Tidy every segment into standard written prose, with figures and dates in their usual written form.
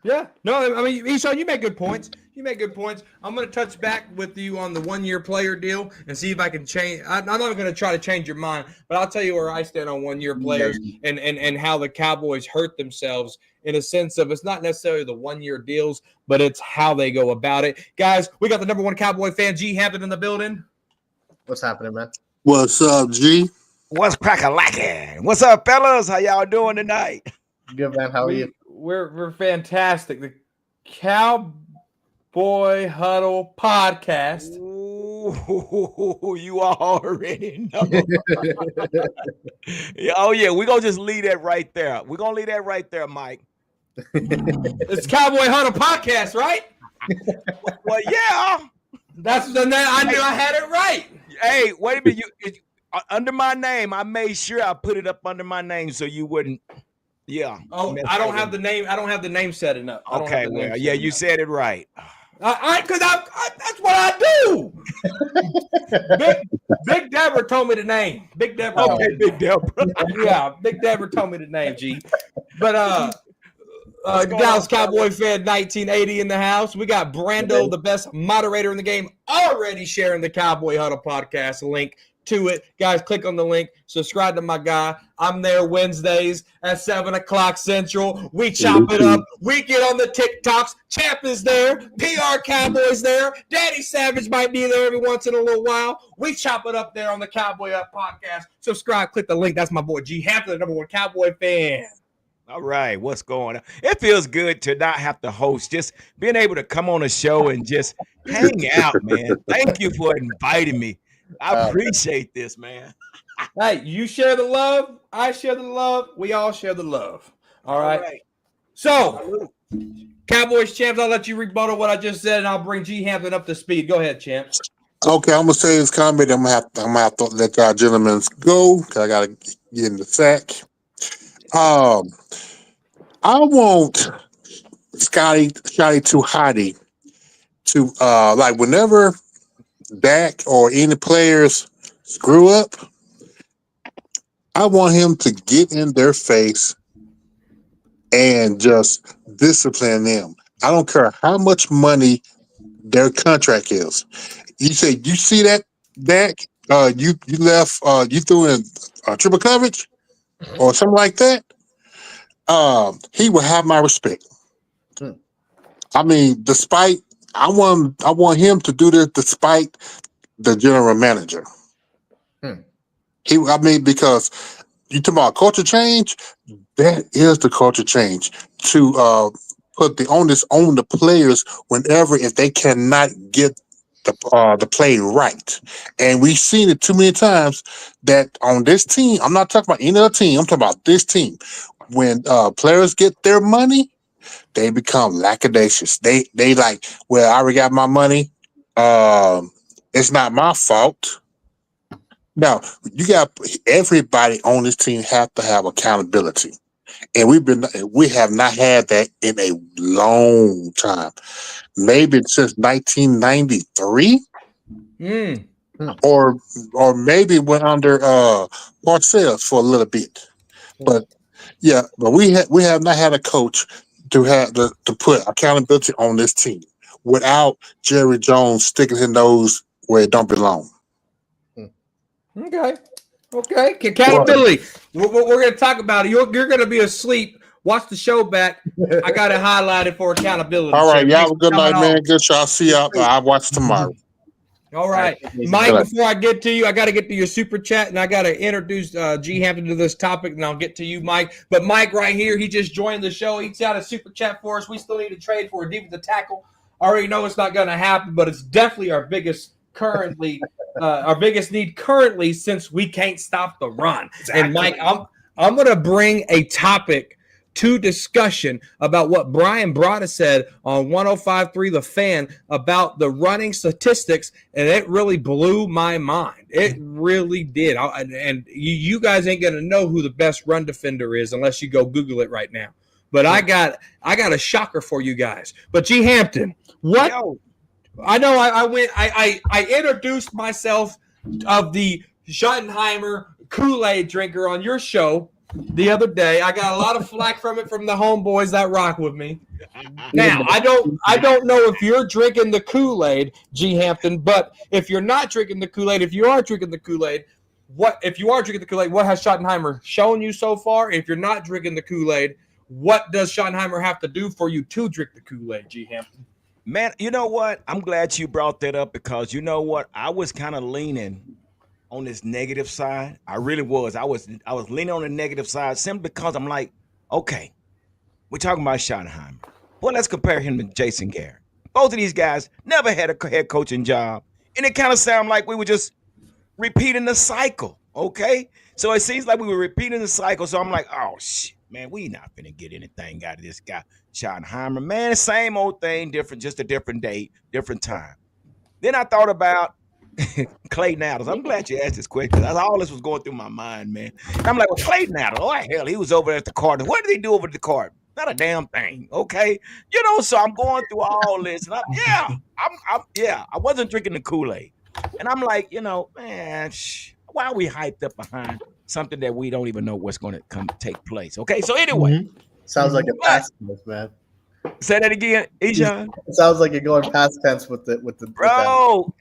Yeah. No, I mean, Esau, you make good points. You make good points. I'm going to touch back with you on the 1 year player deal and see if I can change. I'm not going to try to change your mind, but I'll tell you where I stand on 1 year players and how the Cowboys hurt themselves in a sense of it's not necessarily the 1 year deals, but it's how they go about it. Guys, we got the number one Cowboy fan, G Hampton, in the building. What's happening, man? What's up, G? What's crack-a-lackin'? What's up, fellas? How y'all doing tonight? Good, man. How are you? We're fantastic. The Cowboy Huddle podcast. Ooh, you already know. Oh, yeah, we're going to just leave that right there. We're going to leave that right there, Mike. It's Cowboy Huddle podcast, right? Well, yeah. That's the name. I knew I had it right. Hey, wait a minute. Under my name, I made sure I put it up under my name so you wouldn't. Yeah. Oh, I don't have the name. I don't have the name set enough. Okay, well, yeah, you said it right. Because that's what I do. Big Deborah told me the name. Big Deborah. Okay, Big Deborah. Yeah, Big Deborah told me the name, G. But Dallas Cowboy fan 1980 in the house. We got Brando, the best moderator in the game, already sharing the Cowboy Huddle podcast link to it. Guys, click on the link. Subscribe to my guy. I'm there Wednesdays at 7 o'clock Central. We chop it up. We get on the TikToks. Champ is there. PR Cowboys there. Daddy Savage might be there every once in a little while. We chop it up there on the Cowboy Up podcast. Subscribe. Click the link. That's my boy G Hampton, the number one Cowboy fan. All right, what's going on? It feels good to not have to host, just being able to come on a show and just hang out, man. Thank you for inviting me. I appreciate this, man. Hey, you share the love. I share the love. We all share the love. All right. So, Cowboys champs, I'll let you rebuttal what I just said, and I'll bring G Hampton up to speed. Go ahead, champs. Okay, I'm gonna say this comment. I'm gonna have to let y'all gentlemen go because I gotta get in the sack. I want Scotty too hotty to like whenever Dak or any players screw up, I want him to get in their face and just discipline them. I don't care how much money their contract is. You say you see that Dak, you left, you threw in triple coverage or something like that. He will have my respect. I mean, despite I want him to do this despite the general manager. Because you talk about culture change, that is the culture change to put the onus on the players whenever if they cannot get the play right. And we've seen it too many times that on this team, I'm not talking about any other team, I'm talking about this team. When players get their money, they become lackadaisious. They like, well, I already got my money. It's not my fault. Now, you got everybody on this team have to have accountability. And we have not had that in a long time. Maybe since 1993. Or maybe went under Parcells for a little bit. But yeah, but we have not had a coach to put accountability on this team without Jerry Jones sticking his nose where it don't belong. Okay. Accountability. We're going to talk about it. You're going to be asleep. Watch the show back. I got it highlighted for accountability. All right. Y'all have a good night, man. Good show. I'll see y'all. I'll watch tomorrow. All right. Mike, before I get to you, I got to get to your super chat, and I got to introduce G Hampton to this topic, and I'll get to you, Mike. But Mike right here, he just joined the show. He's got a super chat for us. We still need to trade for a defensive tackle. I already know it's not going to happen, but it's definitely our biggest need currently since we can't stop the run. Exactly. And Mike, I'm going to bring a topic to discussion about what Brian Broda said on 105.3 The Fan about the running statistics, and it really blew my mind. It really did. And you guys ain't going to know who the best run defender is unless you go Google it right now. But I got a shocker for you guys. But G Hampton, what? Yo. I know I introduced myself of the Schottenheimer Kool-Aid drinker on your show the other day. I got a lot of flack from it from the homeboys that rock with me. Now, I don't know if you're drinking the Kool-Aid, G. Hampton, but if you're not drinking the Kool-Aid, if you are drinking the Kool-Aid, what has Schottenheimer shown you so far? If you're not drinking the Kool-Aid, what does Schottenheimer have to do for you to drink the Kool-Aid, G. Hampton? Man, you know what? I'm glad you brought that up because you know what? I was kind of leaning on this negative side. I really was. I was leaning on the negative side simply because I'm like, okay, we're talking about Schottenheimer. Well, let's compare him to Jason Garrett. Both of these guys never had a head coaching job. And it kind of sounded like we were just repeating the cycle, okay? So it seems like we were repeating the cycle. So I'm like, oh, shit, man, we not finna get anything out of this guy, Schottenheimer. Man, same old thing, different, just a different date, different time. Then I thought about Clayton Adams. I'm glad you asked this question. All this was going through my mind, man. And I'm like, well, Clayton Adams, oh, hell, he was over at the Cardinals. What did he do over at the Cardinals? Not a damn thing, okay? You know, so I'm going through all this. And I wasn't drinking the Kool-Aid. And I'm like, you know, man, why are we hyped up behind something that we don't even know what's going to take place? Okay, so anyway. Sounds like a past tense, man. Say that again, Eshaun. It sounds like you're going past tense with the bro. No,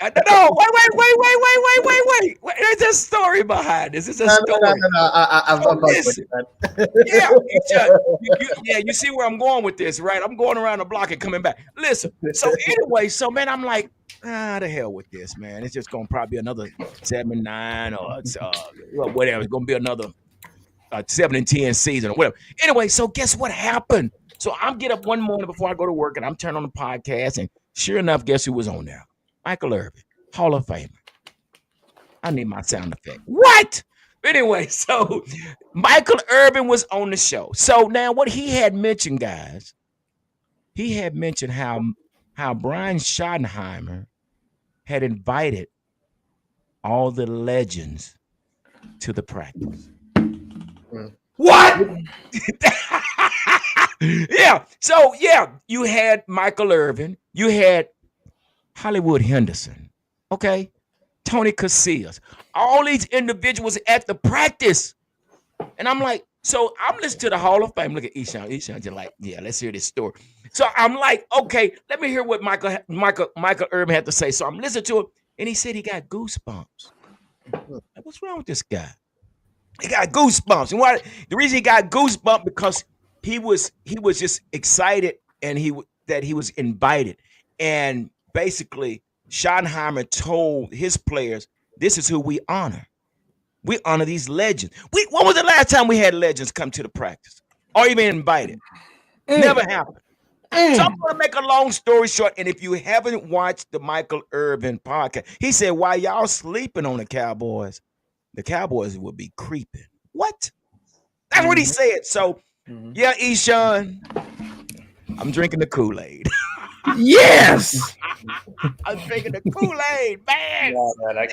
wait. There's a story behind this. It's a story. No. I'm listen. You see where I'm going with this, right? I'm going around the block and coming back. Listen. So anyway, man, I'm like, the hell with this, man. It's just gonna probably be another 7-9 or whatever. It's gonna be another 7-10 season or whatever. Anyway, so guess what happened? So I'm get up one morning before I go to work and I'm turning on the podcast and sure enough, guess who was on there? Michael Irvin, Hall of Famer. I need my sound effect. What? Anyway, so Michael Irvin was on the show. So now what he had mentioned, guys, he had mentioned how Brian Schottenheimer had invited all the legends to the practice. What? Yeah. So, you had Michael Irvin. You had Hollywood Henderson. Okay. Tony Casillas. All these individuals at the practice. And I'm like, so I'm listening to the Hall of Fame. Look at Eshaun. Eshaun just like, yeah, let's hear this story. So I'm like, okay, let me hear what Michael Irvin had to say. So I'm listening to it. And he said he got goosebumps. Like, what's wrong with this guy? He got goosebumps. And the reason he got goosebumps because he was just excited and that he was invited. And basically, Schottenheimer told his players, this is who we honor. We honor these legends. When was the last time we had legends come to the practice or even invited? Never happened. So I'm going to make a long story short. And if you haven't watched the Michael Irvin podcast, he said, while y'all sleeping on the Cowboys will be creeping. What? That's what he said. So, yeah, Eshaun, I'm drinking the Kool-Aid. Yes. I'm drinking the Kool-Aid, man. Yeah, man,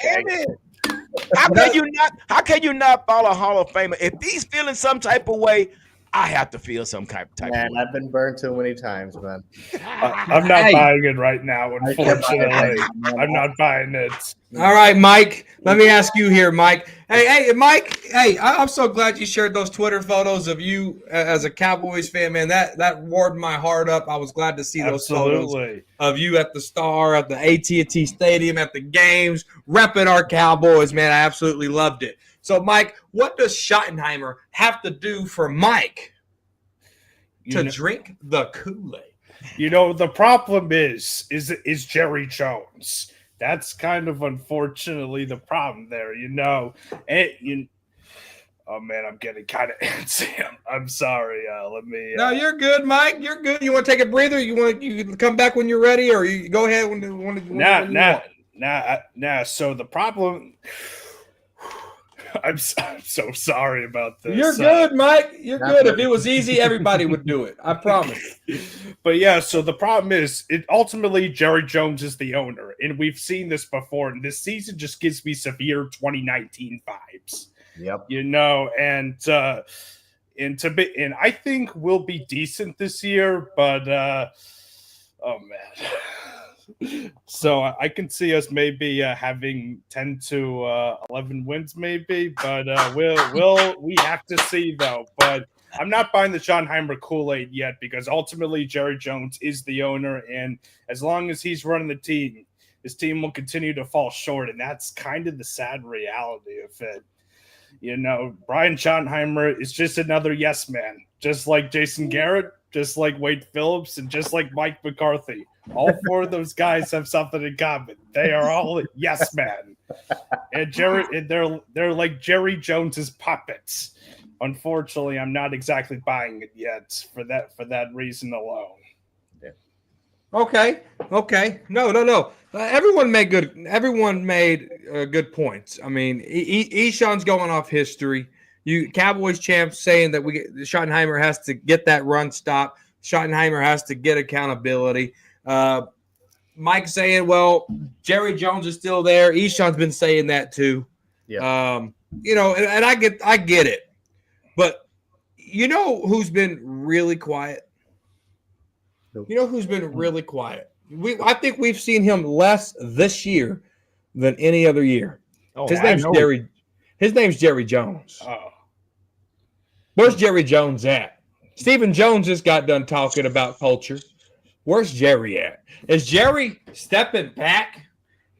How can you not follow Hall of Famer? If he's feeling some type of way, I have to feel some type of way. I've been burned too many times, man. I'm not buying it right now, unfortunately. I'm not buying it. All right, Mike. Let me ask you here, Mike. Hey, Mike. Hey, I'm so glad you shared those Twitter photos of you as a Cowboys fan, man. That warmed my heart up. I was glad to see those photos of you at the Star, at the AT&T Stadium, at the games, repping our Cowboys, man. I absolutely loved it. So, Mike, what does Schottenheimer have to do for Mike to drink the Kool-Aid? You know, the problem is Jerry Jones. That's kind of unfortunately the problem there, you know. Oh man, I'm getting kind of antsy. I'm sorry. Let me. No, you're good, Mike. You're good. You want to take a breather? You can come back when you're ready, or you go ahead when Nah. So the problem. I'm so sorry about this. You're good, Mike. You're good. If it was easy, everybody would do it. I promise. But yeah, so the problem is, ultimately Jerry Jones is the owner, and we've seen this before. And this season just gives me severe 2019 vibes. Yep. You know, and I think we'll be decent this year, but oh man. So I can see us maybe having 10 to 11 wins, maybe, but we have to see though. But I'm not buying the Schottenheimer Kool-Aid yet because ultimately Jerry Jones is the owner, and as long as he's running the team, his team will continue to fall short, and that's kind of the sad reality of it. Brian Schottenheimer is just another yes man, just like Jason Garrett, just like Wade Phillips, and just like Mike McCarthy. All four of those guys have something in common. They are all yes men, and they're like Jerry Jones's puppets. Unfortunately, I'm not exactly buying it yet for that reason alone. Okay. No. Everyone made good points. I mean, Eshawn's going off history. Cowboys champs saying that Schottenheimer has to get that run stop. Schottenheimer has to get accountability. Mike saying, well, Jerry Jones is still there. Eshawn's been saying that too. Yeah. And I get it. But you know who's been really quiet? You know who's been really quiet? I think we've seen him less this year than any other year. Oh, His name's Jerry Jones. Oh. Where's Jerry Jones at? Stephen Jones just got done talking about culture. Where's Jerry at? Is Jerry stepping back?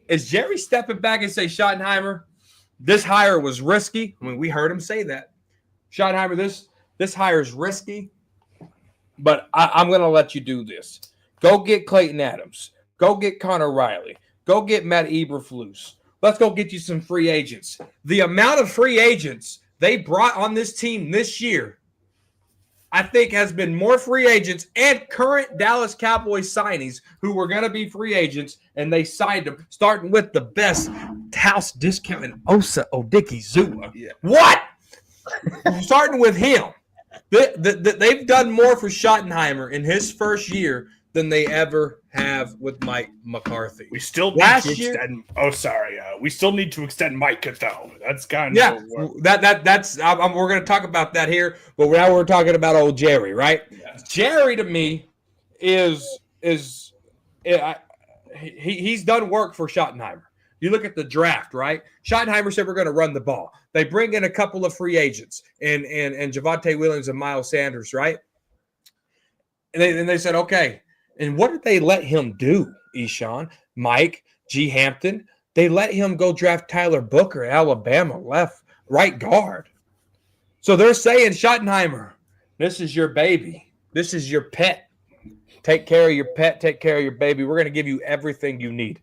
Is Jerry stepping back and say, Schottenheimer, this hire was risky? I mean, we heard him say that. Schottenheimer, this hire is risky. But I'm going to let you do this. Go get Clayton Adams. Go get Connor Riley. Go get Matt Eberflus. Let's go get you some free agents. The amount of free agents they brought on this team this year, I think, has been more free agents and current Dallas Cowboys signees who were going to be free agents, and they signed them, starting with the best house discount in Osa Odigizua. Yeah. What? Starting with him. They've done more for Schottenheimer in his first year than they ever have with Mike McCarthy. We still need to extend. Oh, sorry. We still need to extend Micah though. That's kind of that's. We're going to talk about that here, but now we're talking about old Jerry, right? Yeah. Jerry to me he's done work for Schottenheimer. You look at the draft, right? Schottenheimer said we're going to run the ball. They bring in a couple of free agents and Javonte Williams and Miles Sanders, right? And they said, okay. And what did they let him do, Eshawn? Mike, G. Hampton? They let him go draft Tyler Booker at Alabama, right guard. So they're saying, Schottenheimer, this is your baby. This is your pet. Take care of your pet. Take care of your baby. We're going to give you everything you need.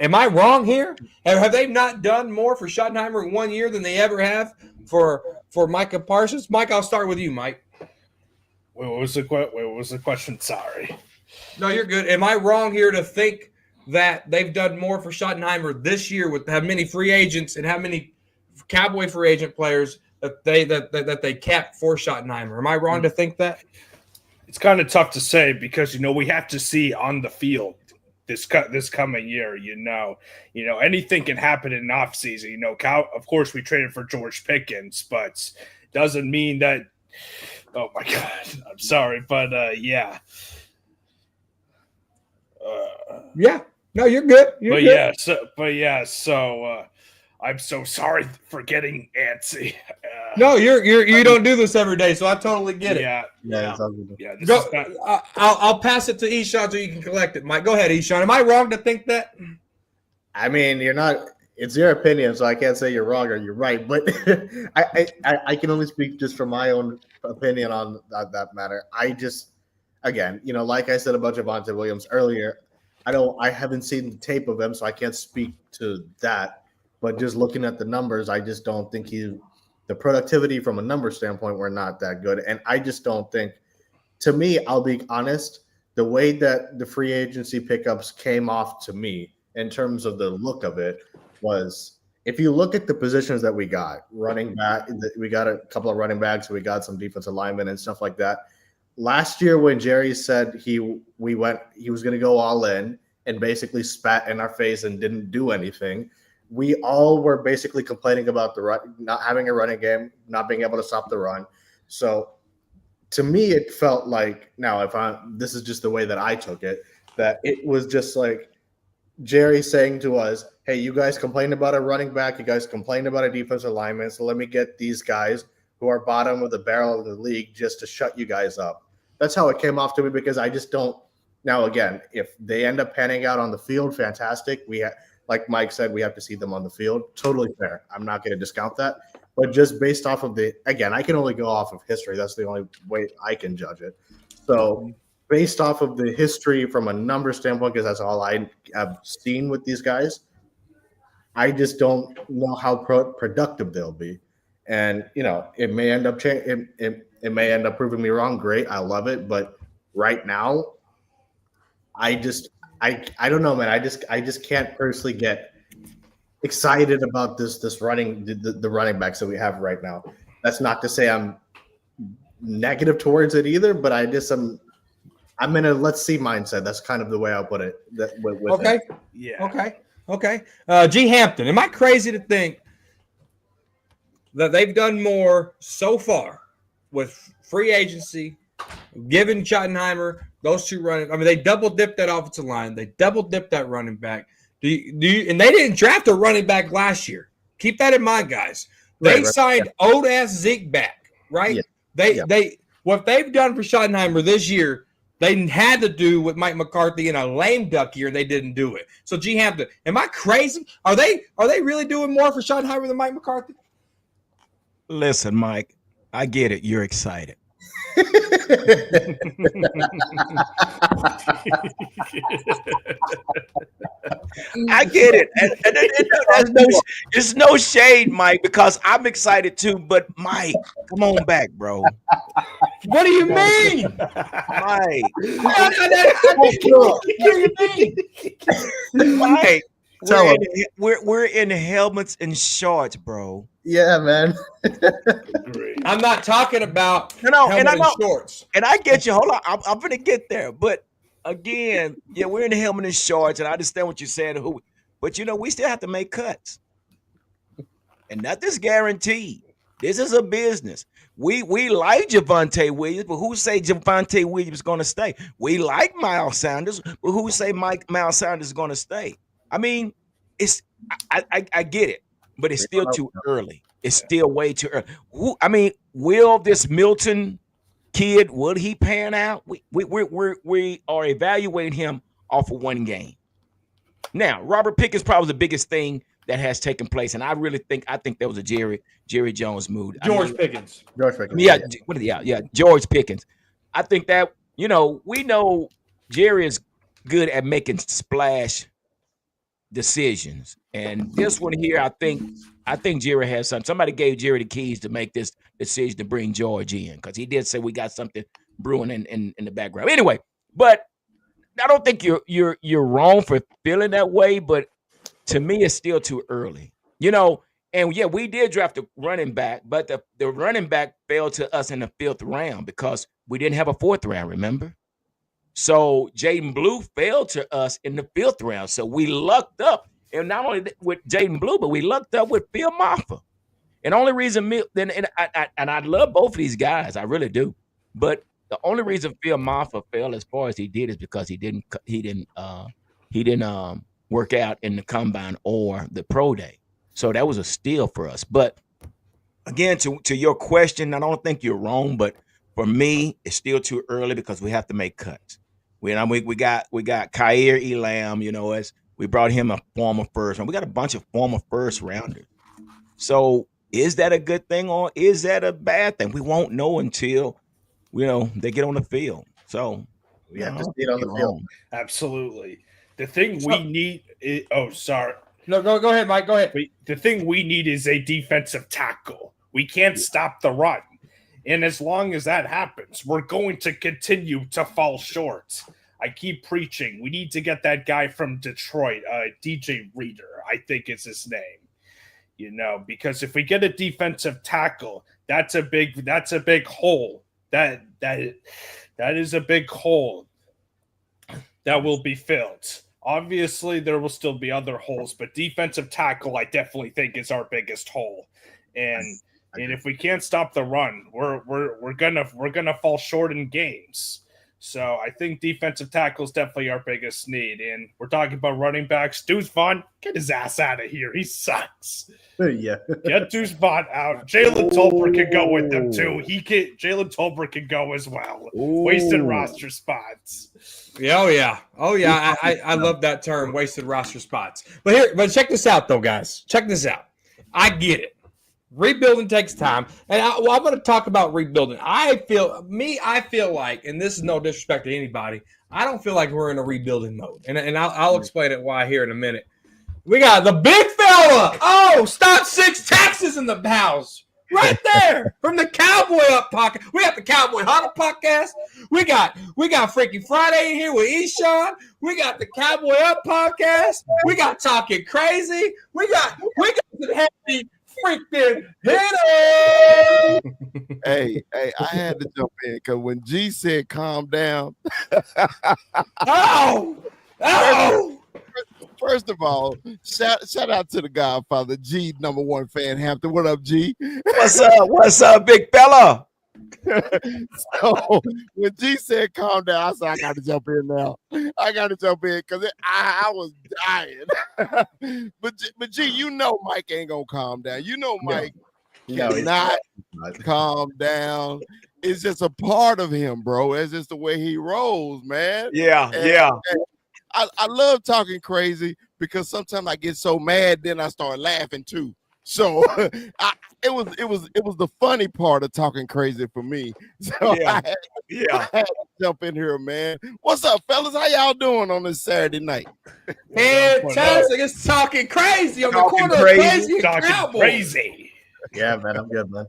Am I wrong here? Have they not done more for Schottenheimer in 1 year than they ever have for Micah Parsons? Mike, I'll start with you, Mike. What was the question? Sorry. No, you're good. Am I wrong here to think that they've done more for Schottenheimer this year with how many free agents and how many Cowboy free agent players that they kept for Schottenheimer? Am I wrong to think that? It's kind of tough to say because we have to see on the field this coming year. Anything can happen in an offseason. Of course, we traded for George Pickens, but doesn't mean that. Oh my God, I'm sorry, but yeah. Yeah. No, you're good. You're good. So I'm so sorry for getting antsy. No, you don't do this every day, so I totally get it. Yeah. I'll pass it to Eshawn so you can collect it, Mike. Go ahead, Eshawn. Am I wrong to think that? I mean, you're not. It's your opinion, so I can't say you're wrong or you're right. But I can only speak just from my own opinion on that matter. I just, again, like I said about Javonte Williams earlier, I haven't seen the tape of him, so I can't speak to that. But just looking at the numbers, I just don't think the productivity from a number standpoint were not that good. And I just don't think, to me, I'll be honest, the way that the free agency pickups came off to me in terms of the look of it was, if you look at the positions that we got, running back, we got a couple of running backs, we got some defensive linemen and stuff like that. Last year when Jerry said he was going to go all in and basically spat in our face and didn't do anything, we all were basically complaining about the run, not having a running game, not being able to stop the run. So to me, it felt like, now this is just the way that I took it, that it was just like Jerry saying to us, hey, you guys complained about a running back, you guys complained about a defensive lineman, so let me get these guys. who are bottom of the barrel of the league just to shut you guys up. That's how it came off to me because I just don't. Now, again, if they end up panning out on the field, fantastic. Like Mike said, we have to see them on the field. Totally fair. I'm not going to discount that. But just based off of again, I can only go off of history. That's the only way I can judge it. So based off of the history from a number standpoint, because that's all I have seen with these guys, I just don't know how productive they'll be. And, it may end up it may end up proving me wrong. Great. I love it. But right now, I don't know, man. I just can't personally get excited about the running backs that we have right now. That's not to say I'm negative towards it either, but I'm in a let's see mindset. That's kind of the way I'll put it. Okay. It. Yeah. Okay. G. Hampton, am I crazy to think that they've done more so far with free agency, given Schottenheimer those two running? I mean, they double dipped that offensive line. They double dipped that running back. Do you? And they didn't draft a running back last year. Keep that in mind, guys. They signed old ass Zeke back, right? Yeah. What they've done for Schottenheimer this year, they had to do with Mike McCarthy in a lame duck year, and they didn't do it. So, G. Hampton, am I crazy? Are they really doing more for Schottenheimer than Mike McCarthy? Listen, Mike, I get it. You're excited. I get it. And it's no shade, Mike, because I'm excited too. But Mike, come on back, bro. What do you mean, Mike? What do you mean? Mike, we're in helmets and shorts, bro. Yeah, man. I'm not talking about helmet and shorts. And I get you. Hold on, I'm gonna get there. But again, yeah, we're in the helmet and shorts, and I understand what you're saying. But we still have to make cuts, and nothing's guaranteed. This is a business. We like Javonte Williams, but who say Javonte Williams is going to stay? We like Miles Sanders, but who say Miles Sanders is going to stay? I mean, I get it, but it's still too early. It's still way too early. Will this Milton kid, will he pan out? We are evaluating him off of one game. Now, Robert Pickens probably the biggest thing that has taken place, and I think that was a Jerry Jones move. George Pickens. Yeah, George Pickens. I think that we know Jerry is good at making splash decisions, and this one here, I think Jerry has something. Somebody gave Jerry the keys to make this decision to bring George in because he did say we got something brewing in the background. Anyway, but I don't think you're wrong for feeling that way, but to me, it's still too early. And yeah, we did draft a running back, but the running back fell to us in the 5th round because we didn't have a 4th round, remember? So Jaden Blue fell to us in the 5th round. So we lucked up, and not only with Jaden Blue, but we lucked up with Phil Maffa. And the only reason, and I love both of these guys, I really do. But the only reason Phil Maffa fell as far as he did is because he didn't work out in the combine or the pro day. So that was a steal for us. But again, to your question, I don't think you're wrong, but for me, it's still too early because we have to make cuts. We got Khair Elam, as we brought him a former first round. We got a bunch of former first rounders. So is that a good thing or is that a bad thing? We won't know until they get on the field. So we have to see it on the field. Absolutely. The thing we need is sorry. No, go ahead, Mike. Go ahead. The thing we need is a defensive tackle. We can't stop the run. And as long as that happens, we're going to continue to fall short. I keep preaching. We need to get that guy from Detroit, DJ Reader, I think is his name. Because if we get a defensive tackle, that's a big hole. That is a big hole that will be filled. Obviously, there will still be other holes, but defensive tackle, I definitely think, is our biggest hole. And if we can't stop the run, we're gonna fall short in games. So I think defensive tackle is definitely our biggest need. And we're talking about running backs. Deuce Vaughn, get his ass out of here. He sucks. Yeah. Get Deuce Vaughn out. Jalen Tolbert can go with them too. Jalen Tolbert can go as well. Wasted roster spots. Oh yeah. I love that term, wasted roster spots. But check this out though, guys. Check this out. I get it. Rebuilding takes time, and I'm going to talk about rebuilding. I feel like, and this is no disrespect to anybody, I don't feel like we're in a rebuilding mode, and I'll explain it why here in a minute. We got the big fella. Oh, Stop Six Texas in the house, right there from the Cowboy Up podcast. We got the Cowboy Huddle podcast. We got Freaky Friday in here with Eshawn. We got the Cowboy Up podcast. We got Talking Crazy. We got some heavy freaking hitter. Hey, I had to jump in because when G said calm down. First of all, shout out to the Godfather, G, #1 fan, Hampton. What up, G? What's up, big fella? So when G said calm down, I said I got to jump in now. I got to jump in because I was dying. but G, you know Mike ain't gonna calm down. You know Mike cannot calm down. It's just a part of him, bro. It's just the way he rolls, man. Yeah. And I love talking crazy because sometimes I get so mad, then I start laughing too. So it was the funny part of talking crazy for me. So I had to jump in here, man. What's up, fellas? How y'all doing on this Saturday night? Fantastic! It's Talking Crazy on the corner of Crazy and Cowboys. Yeah, man, I'm good, man.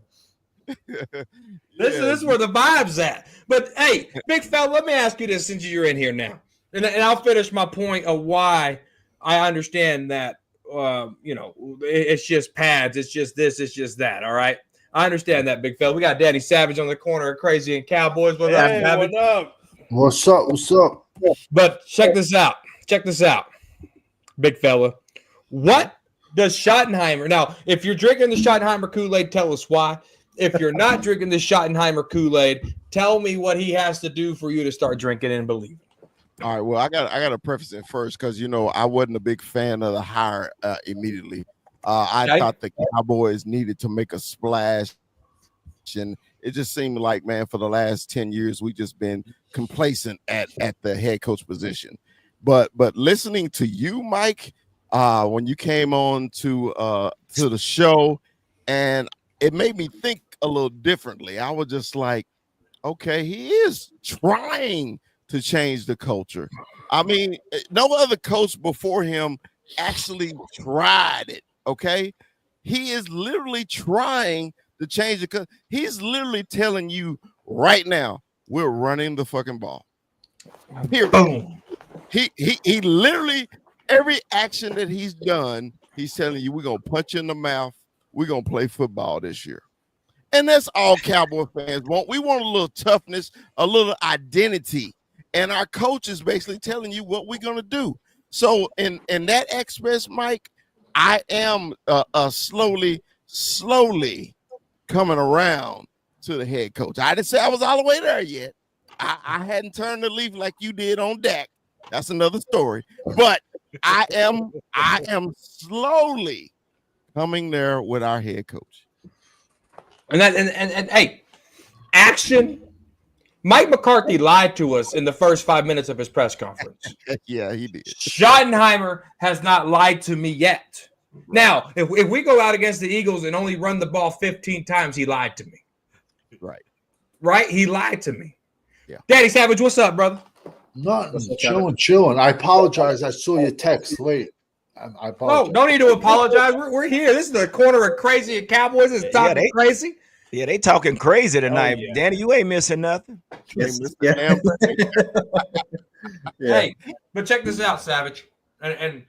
This is where the vibe's at. But hey, big fella, let me ask you this since you're in here now, and I'll finish my point of why I understand that. It's just pads. It's just this. It's just that. All right. I understand that, big fella. We got Danny Savage on the corner of Crazy and Cowboys. What up? What's up? But check this out. Big fella. What does Schottenheimer? Now, if you're drinking the Schottenheimer Kool-Aid, tell us why. If you're not drinking the Schottenheimer Kool-Aid, tell me what he has to do for you to start drinking and believing. All right. Well, I got to preface it first because I wasn't a big fan of the hire immediately. I thought the Cowboys needed to make a splash, and it just seemed like, man, for the last 10 years we just been complacent at the head coach position. But listening to you, Mike, when you came on to the show, and it made me think a little differently. I was just like, okay, he is trying to change the culture. I mean, no other coach before him actually tried it. Okay, he is literally trying to change the culture. He's literally telling you right now, we're running the fucking ball. Period. Boom. He literally, every action that he's done, he's telling you, we're gonna punch you in the mouth. We're gonna play football this year. And that's all Cowboy fans want. We want a little toughness, a little identity. And our coach is basically telling you what we're going to do. So in that express, Mike, I am slowly coming around to the head coach. I didn't say I was all the way there yet. I hadn't turned the leaf like you did on Dak. That's another story. But I am slowly coming there with our head coach. And hey, action. Mike McCarthy lied to us in the first 5 minutes of his press conference. Yeah, he did. Schottenheimer has not lied to me yet. Now, if we go out against the Eagles and only run the ball 15 times, he lied to me. Right? He lied to me. Yeah. Daddy Savage, what's up, brother? Nothing. Chilling. I apologize. I saw your text late. I apologize. Oh, no need to apologize. We're here. This is the corner of Crazy and Cowboys. It's Talking Crazy. Yeah, they talking crazy tonight. Oh, yeah. Danny, you ain't missing nothing. Yes. Hey, but check this out, Savage. And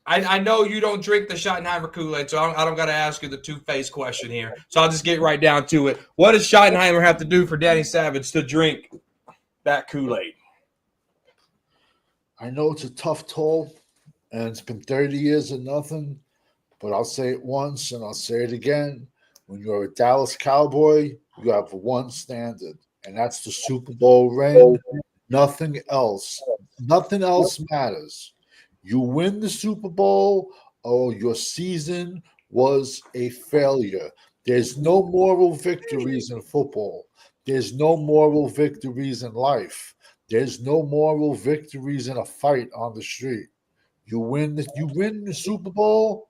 I know you don't drink the Schottenheimer Kool-Aid, so I don't got to ask you the two-faced question here. So I'll just get right down to it. What does Schottenheimer have to do for Danny Savage to drink that Kool-Aid? I know it's a tough toll, and it's been 30 years of nothing, but I'll say it once and I'll say it again. When you're a Dallas Cowboy, you have one standard, and that's the Super Bowl ring. Nothing else. Nothing else matters. You win the Super Bowl, or your season was a failure. There's no moral victories in football. There's no moral victories in life. There's no moral victories in a fight on the street. You win the Super Bowl,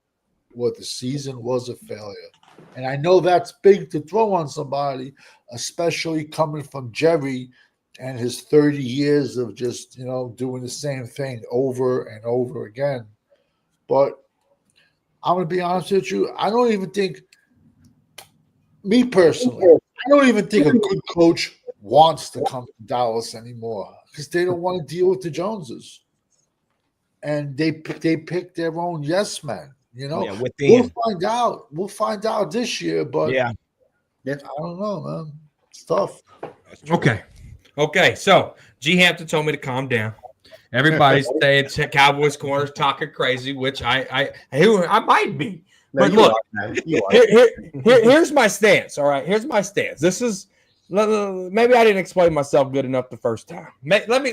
well, the season was a failure. And I know that's big to throw on somebody, especially coming from Jerry and his 30 years of just, doing the same thing over and over again. But I'm going to be honest with you. I don't even think, me personally, I don't even think a good coach wants to come to Dallas anymore because they don't want to deal with the Joneses. And they pick their own yes men. We'll find out. We'll find out this year, but Yeah. I don't know, man. It's tough. Okay. So G Hampton told me to calm down. Everybody's saying Cowboys corners talking crazy, which I might be. No, but look, here's my stance. All right, here's my stance. This is maybe I didn't explain myself good enough the first time. Let me.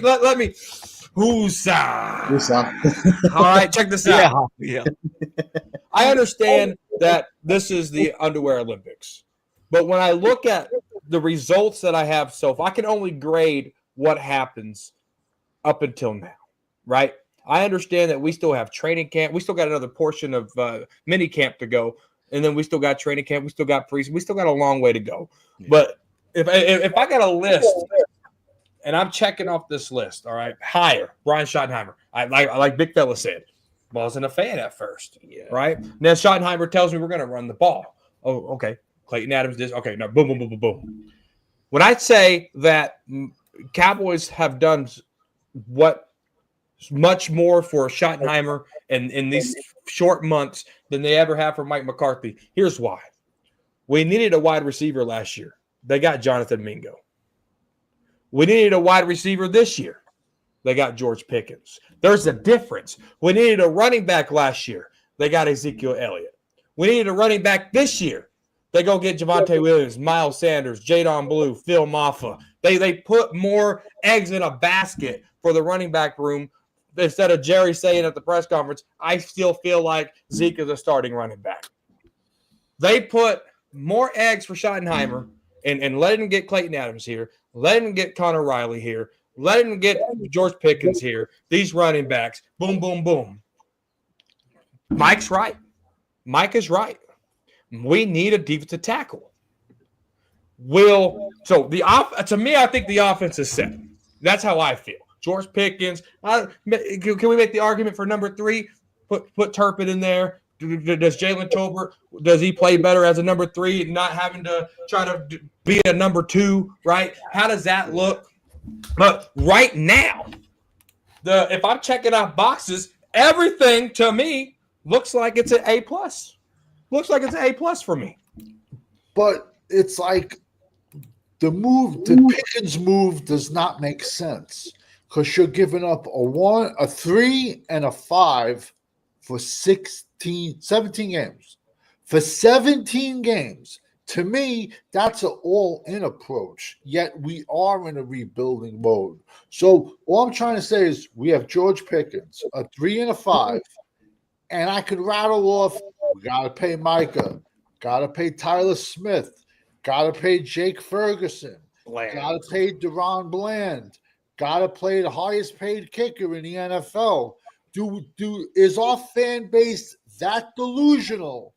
Who's all right, check this out. Yeah. I understand that this is the underwear Olympics, but when I look at the results that I have so far, I can only grade what happens up until now, right? I understand that we still have training camp. We still got another portion of mini camp to go, and then we still got training camp. We still got preseason. We still got a long way to go. Yeah. But if I got a list, and I'm checking off this list, all right, higher, Brian Schottenheimer. I like Big Fella said, wasn't a fan at first, right? Now Schottenheimer tells me we're going to run the ball. Oh, okay. Clayton Adams did. Okay, now boom, boom, boom, boom, boom. When I say that Cowboys have done what much more for Schottenheimer in these short months than they ever have for Mike McCarthy, here's why. We needed a wide receiver last year. They got Jonathan Mingo. We needed a wide receiver this year. They got George Pickens. There's a difference. We needed a running back last year. They got Ezekiel Elliott. We needed a running back this year. They go get Javonte Williams, Miles Sanders, Jadon Blue, Phil Maffa. They put more eggs in a basket for the running back room instead of Jerry saying at the press conference, I still feel like Zeke is a starting running back. They put more eggs for Schottenheimer and let him get Clayton Adams here. Let him get Connor Riley here. Let him get George Pickens here. These running backs. Boom, boom, boom. Mike's right. Mike is right. We need a defensive tackle. To me, I think the offense is set. That's how I feel. George Pickens. Can we make the argument for number 3? Put Turpin in there. Does Jalen Tolbert, does he play better as a number 3 and not having to try to be a number 2, right? How does that look? But right now, if I'm checking off boxes, everything to me looks like it's an A+. Looks like it's an A+ for me. But it's like the Pickens move does not make sense because you're giving up a 3 and a 5 for 17 games. For 17 games, to me, that's an all-in approach, yet we are in a rebuilding mode. So all I'm trying to say is we have George Pickens, a 3 and a 5, and I could rattle off, we got to pay Micah, got to pay Tyler Smith, got to pay Jake Ferguson, got to pay Deron Bland, got to play the highest-paid kicker in the NFL. Is our fan base that delusional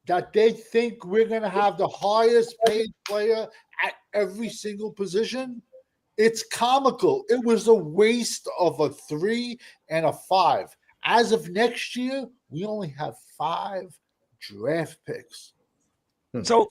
that they think we're going to have the highest paid player at every single position? It's comical. It was a waste of a 3 and a 5. As of next year, we only have 5 draft picks. So,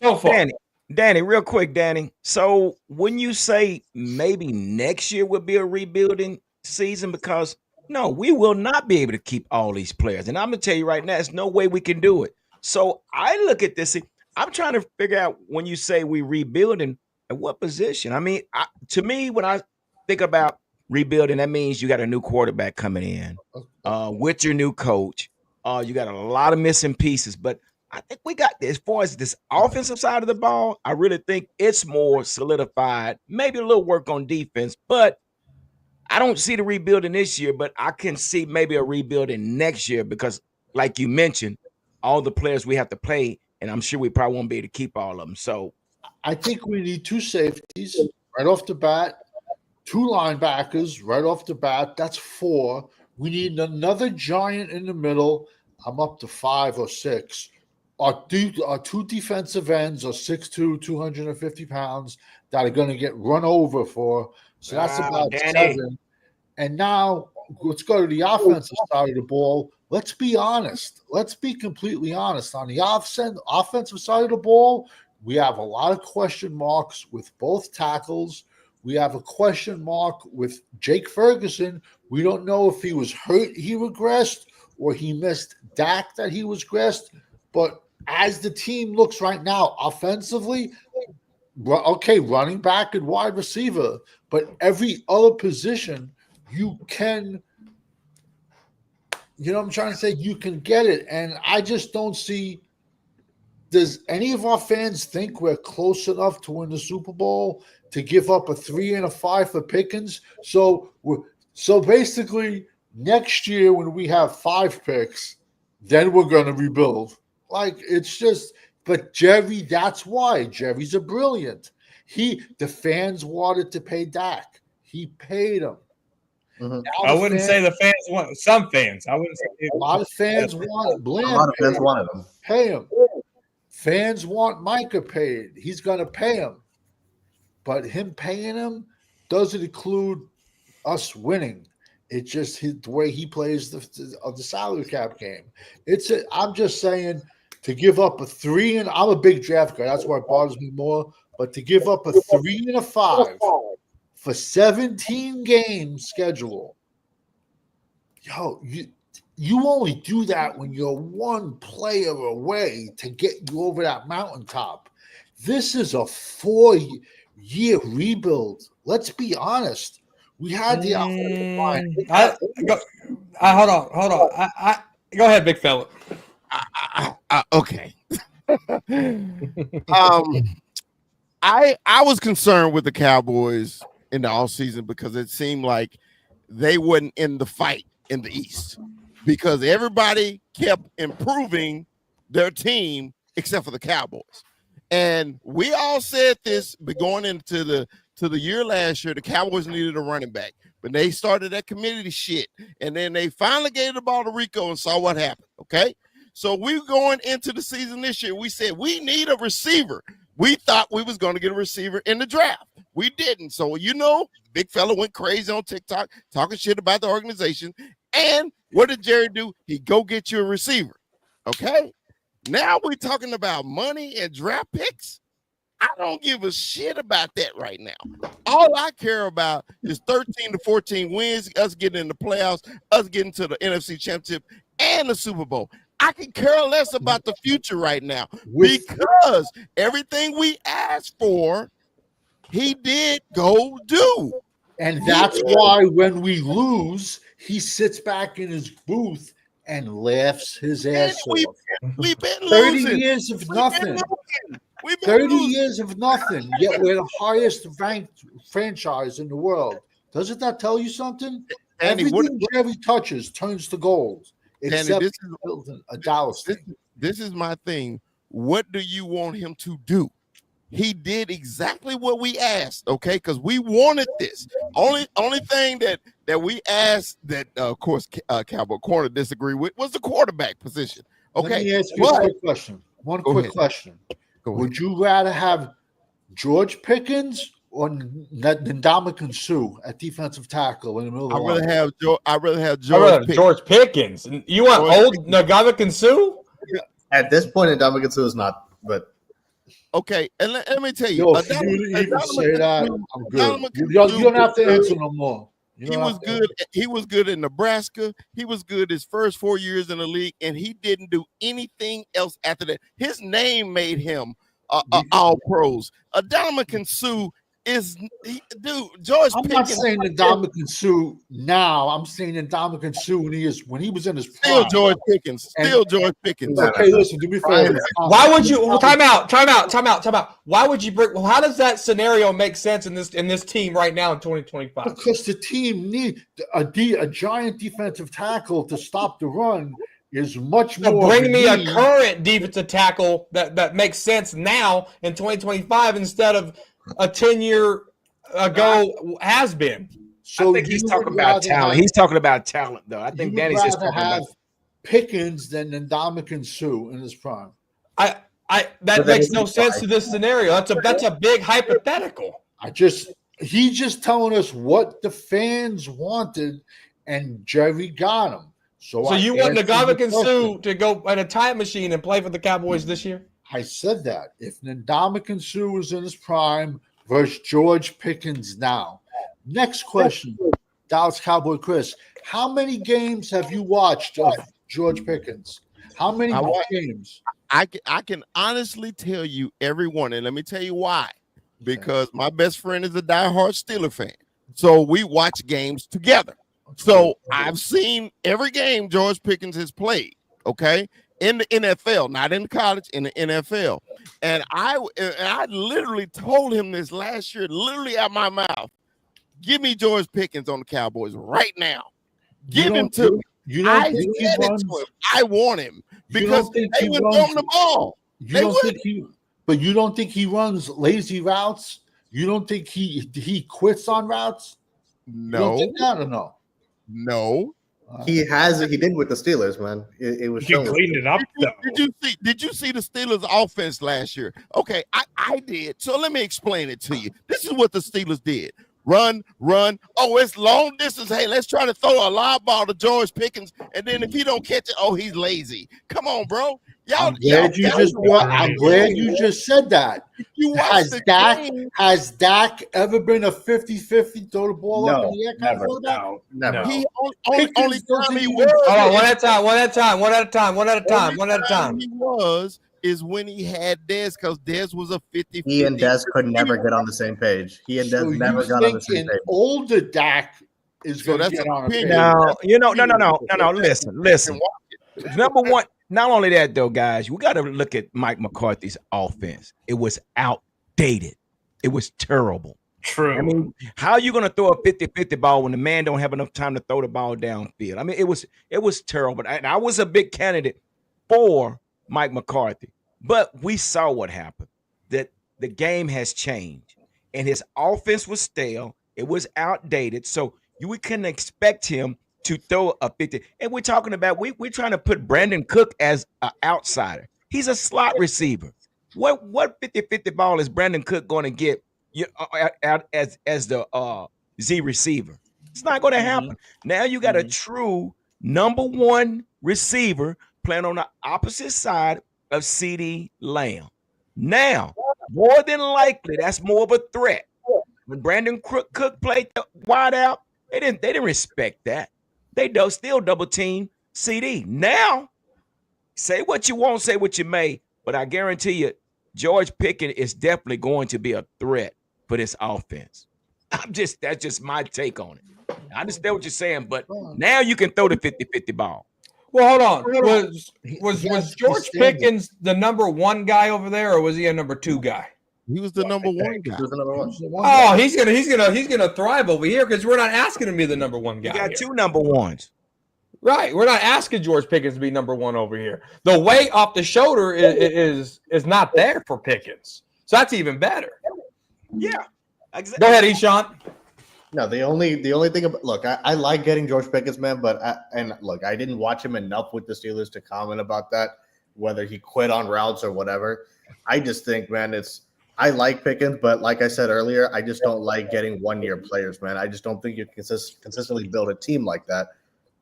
Danny, real quick, Danny. So when you say maybe next year would be a rebuilding season, because no, we will not be able to keep all these players. And I'm going to tell you right now, there's no way we can do it. So I look at this. I'm trying to figure out when you say we rebuilding, at what position? I mean, to me, when I think about rebuilding, that means you got a new quarterback coming in with your new coach. You got a lot of missing pieces. But I think we got, as far as this offensive side of the ball, I really think it's more solidified. Maybe a little work on defense, but I don't see the rebuilding this year, but I can see maybe a rebuilding next year because, like you mentioned, all the players we have to play, and I'm sure we probably won't be able to keep all of them. So I think we need 2 safeties right off the bat, 2 linebackers right off the bat. That's 4. We need another giant in the middle. I'm up to 5 or 6. Our 2 defensive ends are 6'2", 250 pounds that are going to get run over for. So that's about Danny. 7. And now let's go to the offensive side of the ball. Let's be honest. Let's be completely honest. On the offensive side of the ball, we have a lot of question marks with both tackles. We have a question mark with Jake Ferguson. We don't know if he was hurt, he regressed, or he missed Dak that he was regressed. But as the team looks right now, offensively, okay, running back and wide receiver, but every other position you can, you know what I'm trying to say? You can get it. And I just don't see, does any of our fans think we're close enough to win the Super Bowl to give up a 3 and a 5 for Pickens? So basically, next year when we have 5 picks, then we're going to rebuild. Like, it's just, but Jerry, that's why. Jerry's a brilliant. The fans wanted to pay Dak. He paid him. Mm-hmm. I wouldn't say the fans want, some fans. I wouldn't say a lot of fans want Bland. A lot of fans wanted him. Pay him. Fans want Micah paid. He's going to pay him. But him paying him doesn't include us winning. It's just the way he plays the salary cap game. I'm just saying, to give up a 3 and I'm a big draft guy. That's why it bothers me more. But to give up a 3 and a 5 for 17 games schedule, you only do that when you're 1 player away to get you over that mountaintop. This is a 4-year rebuild. Let's be honest. We had the hold on. Go ahead, big fella. Okay. I was concerned with the Cowboys in the offseason because it seemed like they wasn't in the fight in the East because everybody kept improving their team except for the Cowboys. And we all said this, but going into the year last year, the Cowboys needed a running back. But they started that committee shit. And then they finally gave the ball to Rico and saw what happened. Okay. So we going into the season this year. We said we need a receiver. We thought we was going to get a receiver in the draft. We didn't. So, big fella went crazy on TikTok talking shit about the organization. And what did Jerry do? He go get you a receiver. Okay. Now we're talking about money and draft picks. I don't give a shit about that right now. All I care about is 13 to 14 wins, us getting in the playoffs, us getting to the NFC Championship and the Super Bowl. I can care less about the future right now because everything we asked for, he did go do. And that's why when we lose, he sits back in his booth and laughs his ass off. We've been 30 losing. years of nothing. 30 years of nothing, yet we're the highest ranked franchise in the world. Doesn't that tell you something? Danny, everything Jerry touches turns to gold. Except Danny, a Dallas thing. This is my thing. What do you want him to do? He did exactly what we asked, okay? Because we wanted this. Only thing that we asked that, of course, Cowboy Corner disagree with was the quarterback position. Okay. Let me ask you a quick question. One quick question. Would you rather have George Pickens or Ndamukong Suh at defensive tackle in the middle of the line? I'd rather have George Pickens. You want old Ndamukong Suh? At this point, Ndamukong Suh is not, but okay, and let me tell you, if you even say that, I'm good. You don't have to answer no more. He was good. He was good in Nebraska. He was good his first 4 years in the league, and he didn't do anything else after that. His name made him all pros. Ndamukong Suh George I'm not Pickens saying Ndamukong Suh now. I'm saying Ndamukong Suh when he was in his still prime. George Pickens. Still George Pickens. Okay, listen. Do me a favor. Why would you time out? Why would you bring? Well, how does that scenario make sense in this team right now in 2025? Because the team need a giant defensive tackle to stop the run is much So more. bring me a current defensive tackle that makes sense now in 2025 instead of a 10-year ago has been. So I think he's talking about talent. He's talking about talent, though. I think Danny's just talking have about Pickens than Ndamukong Suh in his prime. That makes no sense to this scenario. That's a big hypothetical. He's just telling us what the fans wanted, and Jerry got him. So you want Ndamukong Suh to go in a time machine and play for the Cowboys this year? I said that. If Ndamukong Suh was in his prime versus George Pickens now. Next question, Dallas Cowboy Chris. How many games have you watched of George Pickens? How many games? I can honestly tell you every one, and let me tell you why. Because my best friend is a diehard Steeler fan. So we watch games together. So I've seen every game George Pickens has played, okay, in the NFL, not in college, in the NFL. And I literally told him this last year, literally out my mouth. Give me George Pickens on the Cowboys right now. Give him to me. I said it to him. I want him because they would throw the ball. But you don't think he runs lazy routes? You don't think he quits on routes? No. You don't think that or no? No. He did with the Steelers, man. It was he cleaned it up though. Did you see the Steelers offense last year? Okay, I did. So let me explain it to you. This is what the Steelers did. Run. Oh, it's long distance. Hey, let's try to throw a lob ball to George Pickens. And then if he don't catch it, oh, he's lazy. Come on, bro. I'm glad you just said that. Has Dak ever been a 50-50 throw the ball up in the air kind of quarterback? Never. He only time he was. Hold on, one at a time. He was is when he had Dez, because Dez was a 50-50. He and Dez could never get on the same page. Never got on the same page. Older Dak is going to get on a page. No. Listen. Number one, not only that, though, guys, we got to look at Mike McCarthy's offense. It was outdated. It was terrible. True. I mean, how are you going to throw a 50-50 ball when the man don't have enough time to throw the ball downfield? I mean, it was terrible. And I was a big candidate for Mike McCarthy. But we saw what happened, that the game has changed, and his offense was stale. It was outdated. So we couldn't expect him to throw a 50. And we're talking about, we're trying to put Brandon Cook as an outsider. He's a slot receiver. What 50-50 ball is Brandon Cook going to get as the Z receiver? It's not going to happen. Now you got a true number one receiver playing on the opposite side of CeeDee Lamb. Now, more than likely, that's more of a threat. When Brandon Cook played the wide out, they didn't respect that. They still double team CeeDee. Now, say what you want, say what you may, but I guarantee you, George Pickens is definitely going to be a threat for this offense. That's just my take on it. I understand what you're saying, but now you can throw the 50-50 ball. Well, hold on. Was George Pickens the number one guy over there, or was he a number two guy? He was the number one guy. He was the number one. Oh, he's gonna thrive over here because we're not asking him to be the number one guy. You got here. two number ones. Right. We're not asking George Pickens to be number one over here. The weight off the shoulder is not there for Pickens. So that's even better. Yeah. Exactly. Go ahead, Eshaun. No, the only thing about, look, I like getting George Pickens, man, but I didn't watch him enough with the Steelers to comment about that, whether he quit on routes or whatever. I just think, man, I like Pickens, but like I said earlier, I just don't like getting one-year players, man. I just don't think you can consistently build a team like that.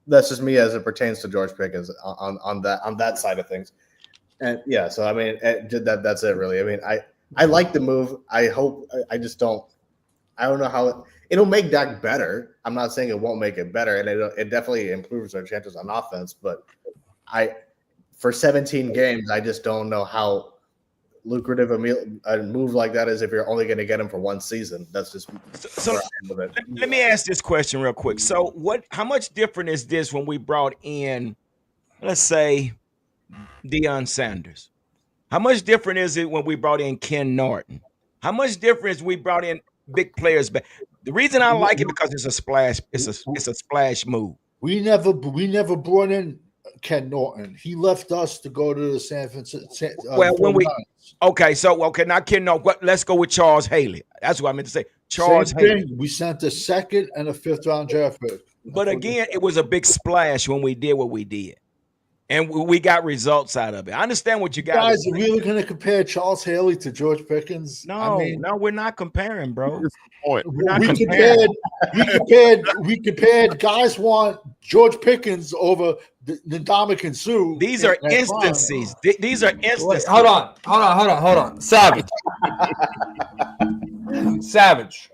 That's just me as it pertains to George Pickens on that side of things. And yeah, so I mean, that's it really. I mean, I like the move. I don't know how it'll make Dak better. I'm not saying it won't make it better, and it definitely improves their chances on offense. But for 17 games, I just don't know how lucrative a move like that is if you're only going to get him for one season. That's just so let me ask this question real quick. So how much different is this when we brought in, let's say, Deion Sanders? How much different is it when we brought in Ken Norton? How much different is we brought in big players back? The reason I like it because it's a splash. It's a splash move. We never brought in Ken Norton. He left us to go to the San Francisco. Not Ken Norton. Let's go with Charles Haley. That's what I meant to say. Charles Haley. We sent a 2nd and a 5th round draft pick. But again, it was a big splash when we did what we did. And we got results out of it. I understand what you guys are really going to compare Charles Haley to George Pickens. No, we're not comparing, bro. We compared. Guys want George Pickens over Ndamukong Suh. These are instances. These are instances. Hold on. Savage. Savage.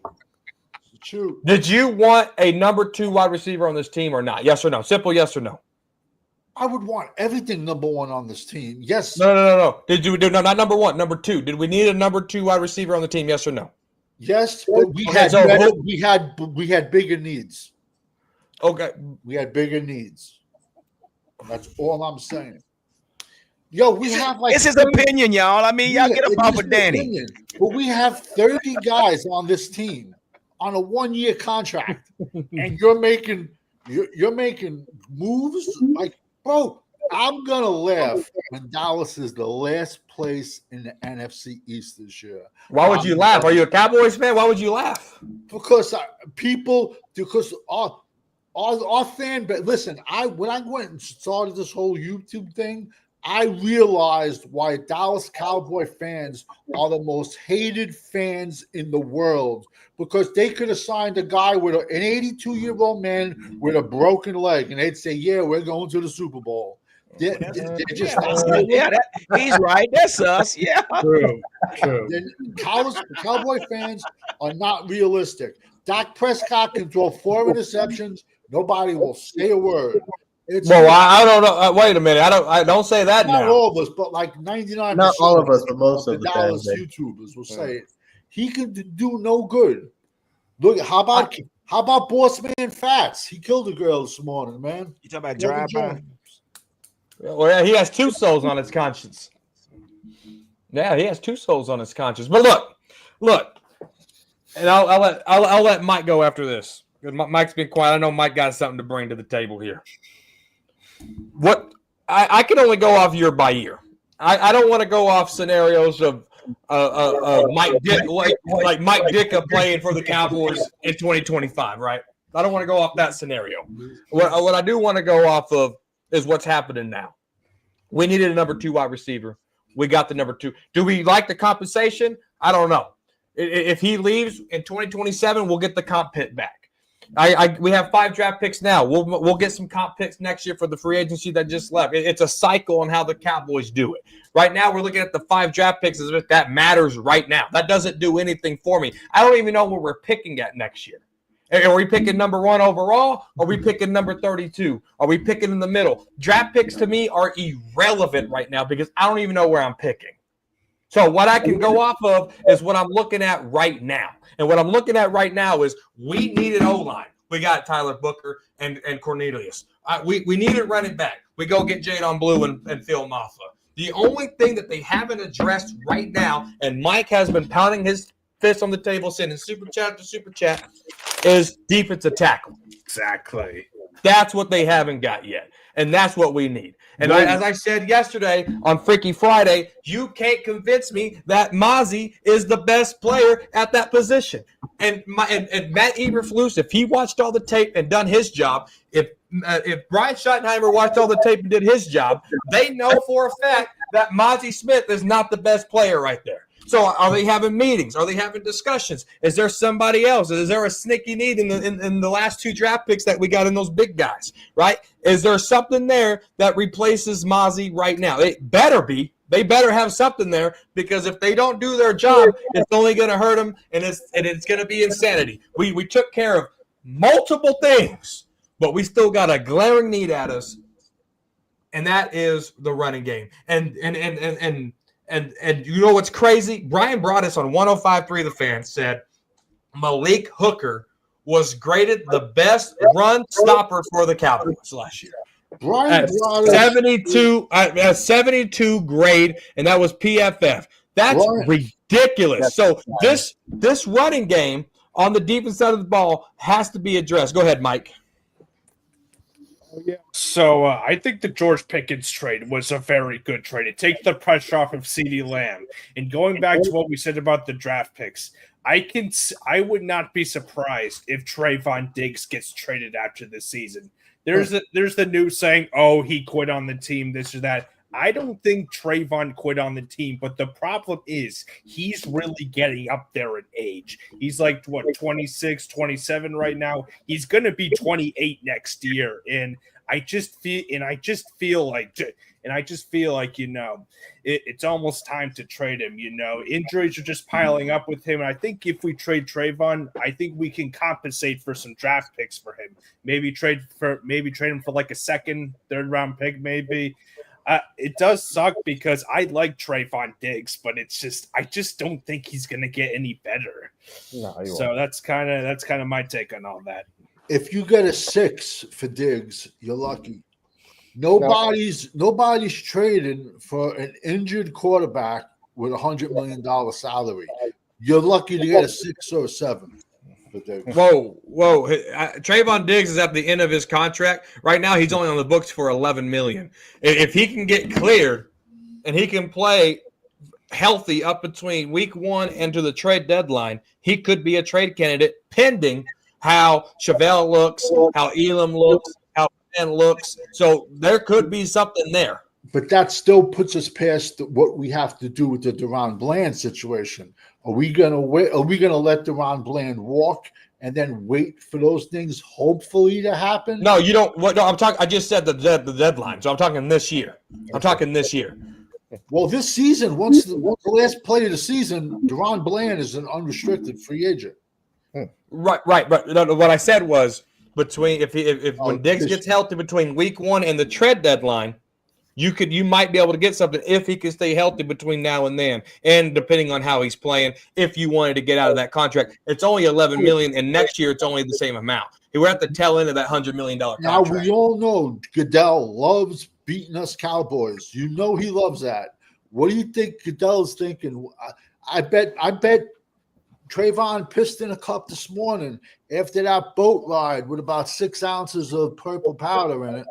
True. Did you want a number 2 wide receiver on this team or not? Yes or no? Simple yes or no. I would want everything number 1 on this team. Yes. No. Not number 1, number 2. Did we need a number 2 wide receiver on the team? Yes or no? Yes, but we had bigger needs. Okay. We had bigger needs. That's all I'm saying. Yo, we have like. It's his opinion, y'all. I mean, y'all get up off of Danny. Opinion. But we have 30 guys on this team on a 1-year contract, and you're making moves like. Bro, I'm going to laugh when Dallas is the last place in the NFC East this year. Why would you laugh? Are you a Cowboys fan? Why would you laugh? Because our fan base. Listen, when I went and started this whole YouTube thing, I realized why Dallas Cowboy fans are the most hated fans in the world, because they could have signed a guy with an 82-year-old man with a broken leg, and they'd say, "Yeah, we're going to the Super Bowl." He's right. That's us. Yeah, true. Cowboy fans are not realistic. Dak Prescott can throw 4 interceptions. Nobody will say a word. I don't know. Wait a minute. I don't say that not now. all of us, but like 99%. Not all of us, but most of the Dallas YouTubers will say it. He can do no good. Look, how about Boss Man Fats? He killed a girl this morning, man. You talking about drive-by? Well, yeah, he has 2 souls on his conscience. Yeah, he has 2 souls on his conscience. But look, and I'll let Mike go after this. Mike's been quiet. I know Mike got something to bring to the table here. What I can only go off year by year. I don't want to go off scenarios of Mike Dick, like Mike Ditka playing for the Cowboys in 2025, right? I don't want to go off that scenario. What I do want to go off of is what's happening now. We needed a number 2 wide receiver. We got the number 2. Do we like the compensation? I don't know. If he leaves in 2027, we'll get the comp pit back. We have 5 draft picks now. We'll get some comp picks next year for the free agency that just left. It's a cycle on how the Cowboys do it. Right now, we're looking at the 5 draft picks as if that matters right now. That doesn't do anything for me. I don't even know where we're picking at next year. Are we picking number 1 overall? Are we picking number 32? Are we picking in the middle? Draft picks to me are irrelevant right now because I don't even know where I'm picking. So what I can go off of is what I'm looking at right now. And what I'm looking at right now is we needed O-line. We got Tyler Booker and Cornelius. We needed running back. We go get Jadon Blue and Phil Maffa. The only thing that they haven't addressed right now, and Mike has been pounding his fist on the table, sending super chat to super chat, is defensive tackle. Exactly. That's what they haven't got yet. And that's what we need. And as I said yesterday on Freaky Friday, you can't convince me that Mozzie is the best player at that position. And Matt Eberflus, if he watched all the tape and done his job, if Brian Schottenheimer watched all the tape and did his job, they know for a fact that Mozzie Smith is not the best player right there. So are they having meetings? Are they having discussions? Is there somebody else? Is there a sneaky need in the last 2 draft picks that we got in those big guys, right? Is there something there that replaces Mozzie right now? It better be. They better have something there, because if they don't do their job, it's only going to hurt them, and it's going to be insanity. We took care of multiple things, but we still got a glaring need at us, and that is the running game. And and you know what's crazy? Brian Broaddus on 105.3 The Fan said Malik Hooker was graded the best run stopper for the Cowboys last year. Brian At Broaddus, 72 grade, and that was PFF. That's ridiculous. So this running game on the defense side of the ball has to be addressed. Go ahead, Mike. So I think the George Pickens trade was a very good trade. It takes the pressure off of CeeDee Lamb. And going back to what we said about the draft picks, I would not be surprised if Trayvon Diggs gets traded after this season. There's the news saying, oh, he quit on the team, this or that. I don't think Trayvon quit on the team, but the problem is he's really getting up there in age. He's like, 26, 27 right now. He's going to be 28 next year. And I just feel like, it's almost time to trade him. Injuries are just piling up with him. And I think if we trade Trayvon, I think we can compensate for some draft picks for him. Maybe trade him for like a second, third round pick, maybe. It does suck because I like Trayvon Diggs, but I just don't think he's going to get any better. So that's kind of my take on all that. if you get a 6 for Diggs, you're lucky. Nobody's trading for an injured quarterback with $100 million salary. You're lucky to get a 6 or a 7. Whoa. Trayvon Diggs is at the end of his contract. Right now, he's only on the books for $11 million. If he can get cleared and he can play healthy up between week 1 and to the trade deadline, he could be a trade candidate pending how Chevelle looks, how Elam looks, how Ben looks. So there could be something there. But that still puts us past what we have to do with the Deron Bland situation. Are we gonna wait? Are we gonna let Deron Bland walk and then wait for those things hopefully to happen? No, you don't. No, I'm talking. I just said the deadline, so I'm talking this year. Well, this season, once the last play of the season, Deron Bland is an unrestricted free agent. Right. No, what I said was between when Diggs gets healthy between week 1 and the trade deadline. You might be able to get something if he can stay healthy between now and then, and depending on how he's playing. If you wanted to get out of that contract, it's only $11 million, and next year it's only the same amount. We're at the tail end of that $100 million contract. Now we all know Goodell loves beating us Cowboys. You know he loves that. What do you think Goodell's thinking? I bet Trayvon pissed in a cup this morning after that boat ride with about 6 ounces of purple powder in it.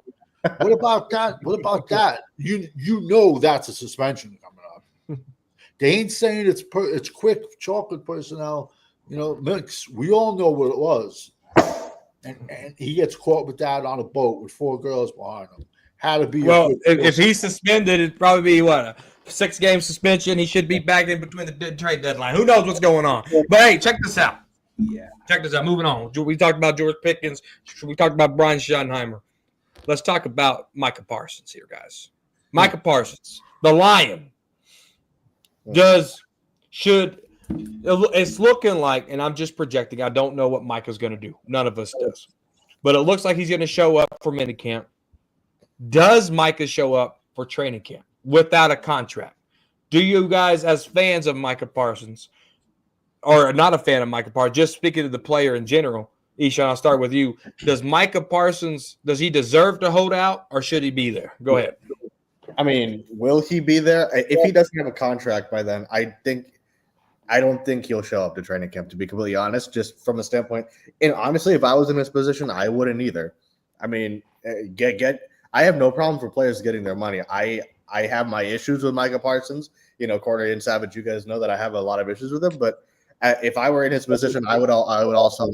What about that? You know that's a suspension coming up. They ain't saying it's quick chocolate personnel, mix. We all know what it was. And he gets caught with that on a boat with 4 girls behind him. Had to be if he's suspended, it'd probably be a 6-game suspension. He should be back in between the trade deadline. Who knows what's going on? But hey, check this out. Check this out. Moving on. We talked about George Pickens. We talked about Brian Schottenheimer. Let's talk about Micah Parsons here, guys. Micah Parsons, the Lion, it's looking like, and I'm just projecting, I don't know what Micah's going to do. None of us does. But it looks like he's going to show up for minicamp. Does Micah show up for training camp without a contract? Do you guys, as fans of Micah Parsons, or not a fan of Micah Parsons, just speaking to the player in general, Eshaun, I'll start with you. Does Micah Parsons, does he deserve to hold out, or should he be there? Go ahead. I mean, will he be there? If he doesn't have a contract by then, I don't think he'll show up to training camp, to be completely honest, just from a standpoint. And honestly, if I was in his position, I wouldn't either. I mean, I have no problem for players getting their money. I have my issues with Micah Parsons. Corey and Savage, you guys know that I have a lot of issues with him. But if I were in his position, I would also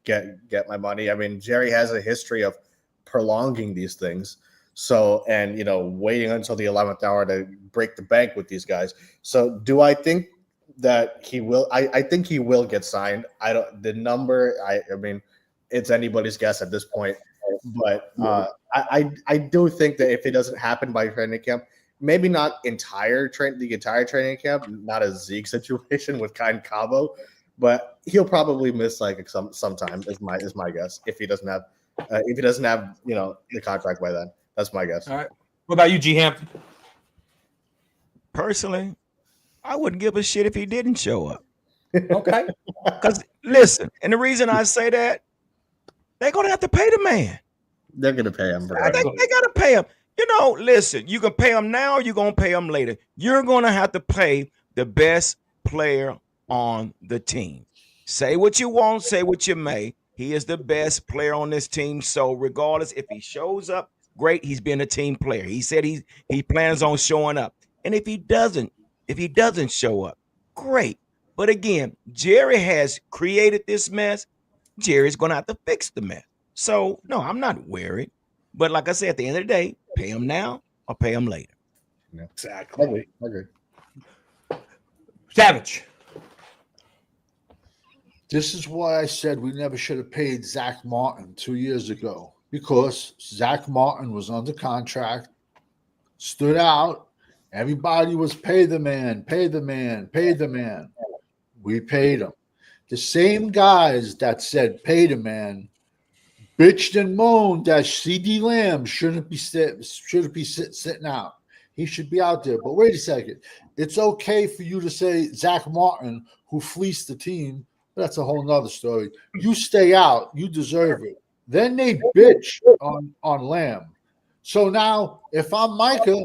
get my money. I mean, Jerry has a history of prolonging these things. So, and waiting until the 11th hour to break the bank with these guys. So do I think that he will? I think he will get signed. I mean, it's anybody's guess at this point. But I do think that if it doesn't happen by training camp, maybe not the entire training camp, not a Zeke situation with Kyle Cabo, but he'll probably miss some time is my guess if he doesn't have the contract by then. That's my guess. All right. What about you, G. Hampton? Personally, I wouldn't give a shit if he didn't show up. Okay. Because listen, and the reason I say that, they're gonna have to pay the man. They're gonna pay him. They gotta pay him. You know, listen, you can pay him now, you're gonna pay him later. You're gonna have to pay the best player on the team. Say what you want, say what you may. He is the best player on this team. So regardless, if he shows up, great. He's been a team player. He said he plans on showing up. And if he doesn't show up, great. But again, Jerry has created this mess. Jerry's gonna have to fix the mess. So no, I'm not worried. But like I said, at the end of the day, pay him now or pay him later. Exactly. Okay. Savage. This is why I said we never should have paid Zach Martin 2 years ago, because Zach Martin was under contract, stood out. Everybody was pay the man, pay the man, pay the man. We paid him. The same guys that said pay the man bitched and moaned that CD Lamb shouldn't be sitting out. He should be out there. But wait a second. It's okay for you to say Zach Martin, who fleeced the team. That's a whole nother story. You stay out. You deserve it. Then they bitch on Lamb. So now, if I'm Micah,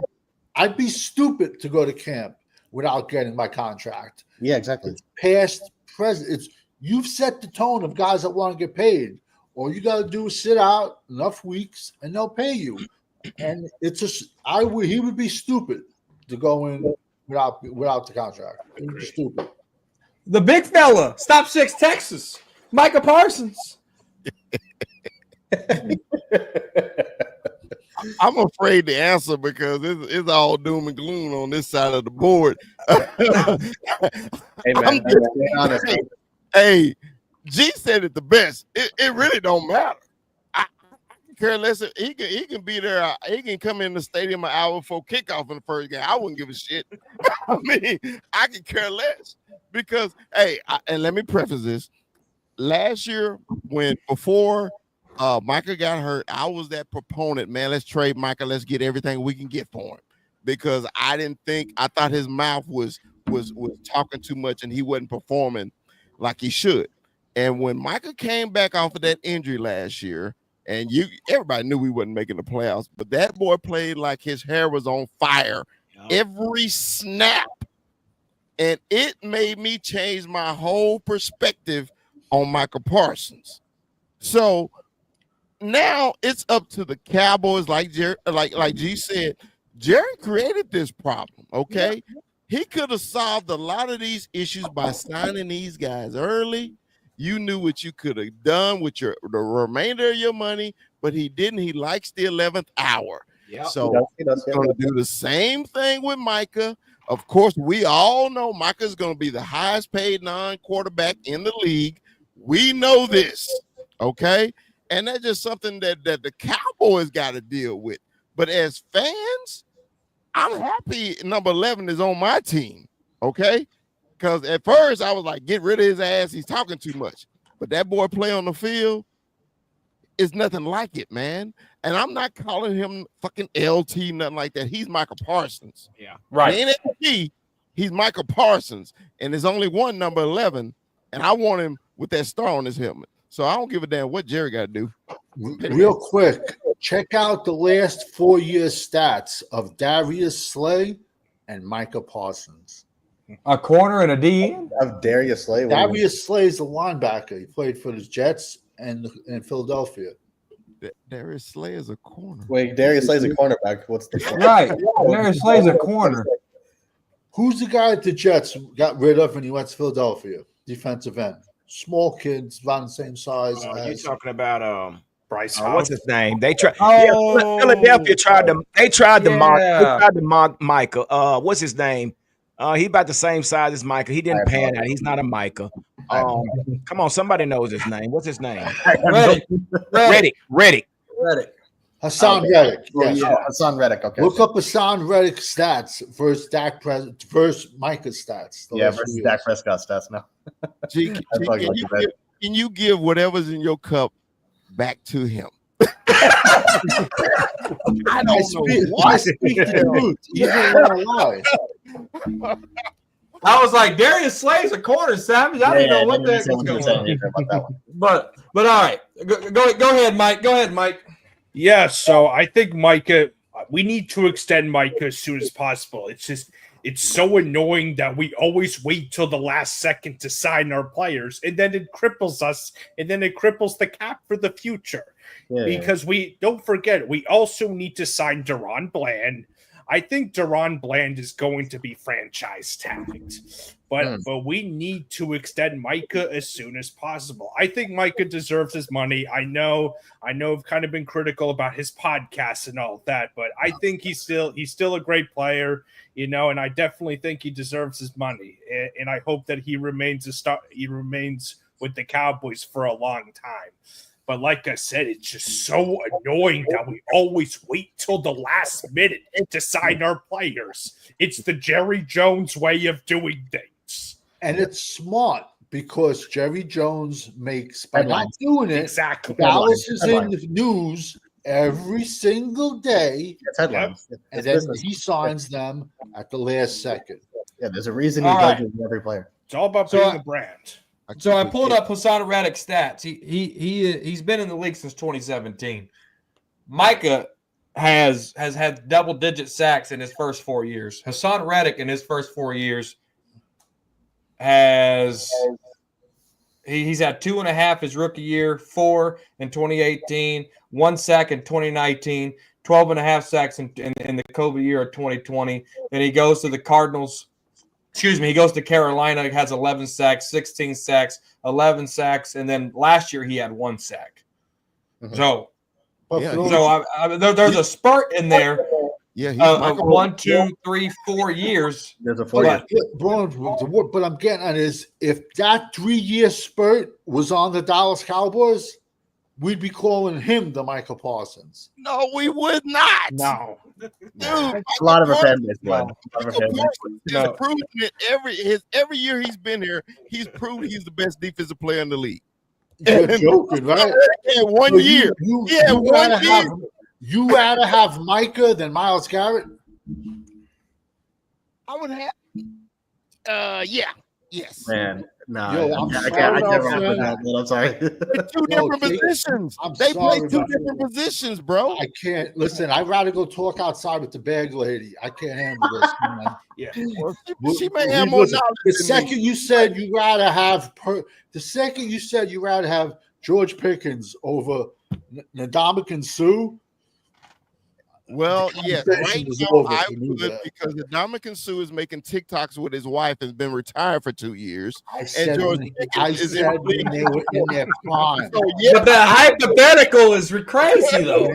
I'd be stupid to go to camp without getting my contract. Yeah, exactly. It's past, present. You've set the tone of guys that want to get paid. All you got to do is sit out enough weeks, and they'll pay you. And it's just, he would be stupid to go in without the contract. He would be stupid. The big fella, Stop 6 Texas, Micah Parsons. I'm afraid to answer because it's all doom and gloom on this side of the board. Hey, man, be honest. Hey, G said it the best. It really don't matter. I care less. He can be there. He can come in the stadium an hour before kickoff in the first game. I wouldn't give a shit. I mean, I can care less because, hey, and let me preface this. Last year, before Micah got hurt, I was that proponent, man. Let's trade Micah. Let's get everything we can get for him, because I thought his mouth was talking too much and he wasn't performing like he should. And when Micah came back off of that injury last year, and everybody knew we wasn't making the playoffs, but that boy played like his hair was on fire every snap. And it made me change my whole perspective on Micah Parsons. So now it's up to the Cowboys, like G said. Jerry created this problem, okay? Yeah. He could have solved a lot of these issues by signing these guys early. You knew what you could have done with the remainder of your money, but he didn't. He likes the 11th hour. Yep. So he's going to do the same thing with Micah. Of course, we all know Micah's going to be the highest paid non-quarterback in the league. We know this, okay? And that's just something that the Cowboys got to deal with. But as fans, I'm happy number 11 is on my team, okay? Because at first I was like, get rid of his ass. He's talking too much. But that boy play on the field is nothing like it, man. And I'm not calling him fucking LT, nothing like that. He's Michael Parsons. Yeah, right. He ain't LT, he's Michael Parsons. And there's only one number 11. And I want him with that star on his helmet. So I don't give a damn what Jerry got to do. Real quick, check out the last 4 years stats of Darius Slay and Micah Parsons. A corner and a DN? Of Darius Slay. Darius Slay is a linebacker. He played for the Jets and in Philadelphia. Darius Slay is a corner. Wait, Darius Slay is a cornerback. What's the corner? Right. Darius Slay is a corner. Who's the guy that the Jets got rid of when he went to Philadelphia? Defensive end. Small kids, about the same size. You're talking about Bryce. What's his name? They tried. Philadelphia tried to. They tried to mock. They tried to mock Micah. What's his name? He about the same size as Micah. He didn't pan out. He's not a Micah. Come on, somebody knows his name. What's his name? Reddick. Hassan Reddick. Yes. Yeah, Hassan Reddick. Okay. Look up Hassan Reddick stats versus Micah stats. Yeah, versus Dak Prescott stats now. G, can you give whatever's in your cup back to him? I speak the truth. You don't want to lie. I was like, Darius Slay's a corner, Savage. I didn't know what the heck was going on. But all right, go ahead, Mike. Go ahead, Mike. Yeah, so I think Micah, we need to extend Micah as soon as possible. It's so annoying that we always wait till the last second to sign our players, and then it cripples us, and then it cripples the cap for the future. Because we don't forget, we also need to sign Deron Bland. I think Deron Bland is going to be franchise tagged, but we need to extend Micah as soon as possible. I think Micah deserves his money. I know I've kind of been critical about his podcast and all that, but I think he's still a great player, and I definitely think he deserves his money. And I hope that he remains with the Cowboys for a long time. But like I said, it's just so annoying that we always wait till the last minute to sign our players. It's the Jerry Jones way of doing things. And it's smart because Jerry Jones makes, by not doing it, exactly. Dallas is in the news every single day. Headlines. And then he signs them at the last second. Yeah, there's a reason he does it with every player. It's all about being the brand. So I pulled up Hassan Reddick's stats. He's been in the league since 2017. Micah has had double-digit sacks in his first 4 years. Hassan Reddick in his first 4 years he's had 2.5 his rookie year, 4 in 2018, 1 sack in 2019, 12.5 sacks in the COVID year of 2020. And he goes to the Cardinals. He goes to Carolina, has 11 sacks, 16 sacks, 11 sacks, and then last year he had 1 sack. So there's a spurt in there of 1, 2, 3, 4 years. There's a 4 years. But I'm getting at is if that 3-year spurt was on the Dallas Cowboys, we'd be calling him the Michael Parsons. No, we would not. No. Dude, A lot of our fan base. Proven it every year he's been here. He's proved he's the best defensive player in the league. You're joking, right? Yeah, 1 year. You rather have Micah than Myles Garrett? I would have. Yes. Man, no. Yo, I can't remember that. I'm sorry. They're two different positions. They play two different positions, bro. I can't listen. I'd rather go talk outside with the bag lady. I can't handle this, man. Yeah, she may have more knowledge. The second you said you rather have George Pickens over Ndamukong Suh. Well, yes, right now I would because Ndamukong Suh is making TikToks with his wife and has been retired for 2 years. And George Pickens is in they were in their prime. So, yeah. But the hypothetical is crazy though.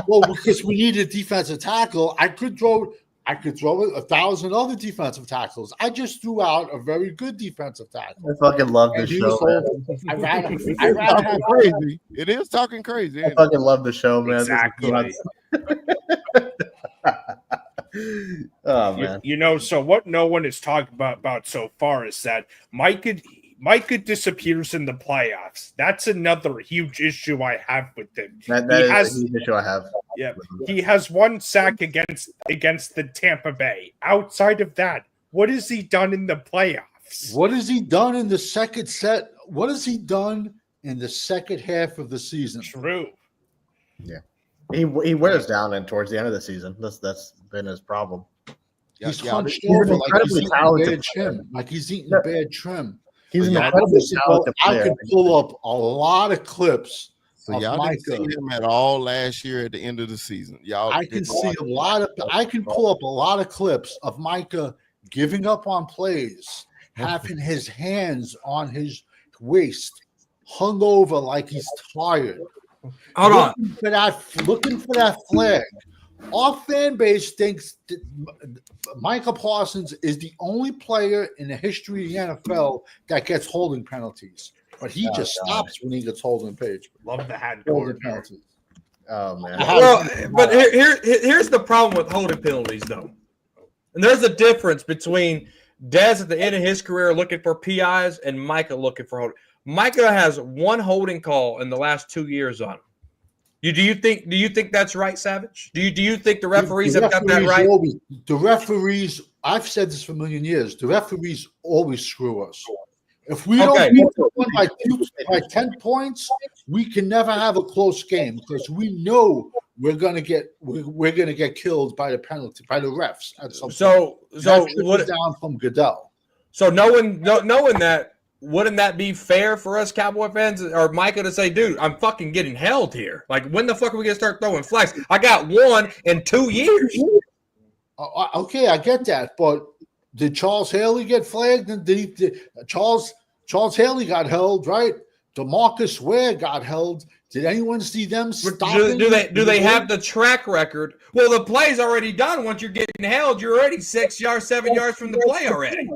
Well, because we need a defensive tackle, I could throw 1,000 other defensive tackles. I just threw out a very good defensive tackle. I fucking love this show. I rather have crazy. It is talking crazy. I fucking love the show, man. Exactly. Oh man. So what no one is talking about so far is that Micah disappears in the playoffs. That's another huge issue I have with him. That is a huge issue I have. Yeah, he has 1 sack against the Tampa Bay. Outside of that, what has he done in the playoffs? What has he done in the second set? What has he done in the second half of the season? True. Yeah, he wears down and towards the end of the season. That's been his problem. He's hunched over like he's eating bad trim. Like he's eating bad trim. He's an incredibly talented player. I could pull up a lot of clips. So y'all didn't see him at all last year at the end of the season. I can pull up a lot of clips of Micah giving up on plays, having his hands on his waist, hung over like he's tired. Hold on. Looking for that flag. Our fan base thinks that Michael Parsons is the only player in the history of the NFL that gets holding penalties. But he just stops when he gets holding page. Love the hand holding penalties. Oh man. Well, but here's the problem with holding penalties, though. And there's a difference between Dez at the end of his career looking for PIs and Micah looking for holding. Micah has 1 holding call in the last 2 years on him. Do you think that's right, Savage? Do you think the referees have got that right? The referees, I've said this for a million years. The referees always screw us. If we don't beat someone by 10 points, we can never have a close game because we know we're gonna get killed by the penalty by the refs at some point. So what down from Goodell. So knowing that, wouldn't that be fair for us Cowboy fans or Micah to say, dude, I'm fucking getting held here? Like, when the fuck are we gonna start throwing flags? I got one in 2 years. Okay, I get that, but did Charles Haley get flagged? And did Charles Haley got held, right? DeMarcus Ware got held. Did anyone see them stopping? Do they have the track record? Well, the play's already done. Once you're getting held, you're already 6 yards, 7 yards from the play already.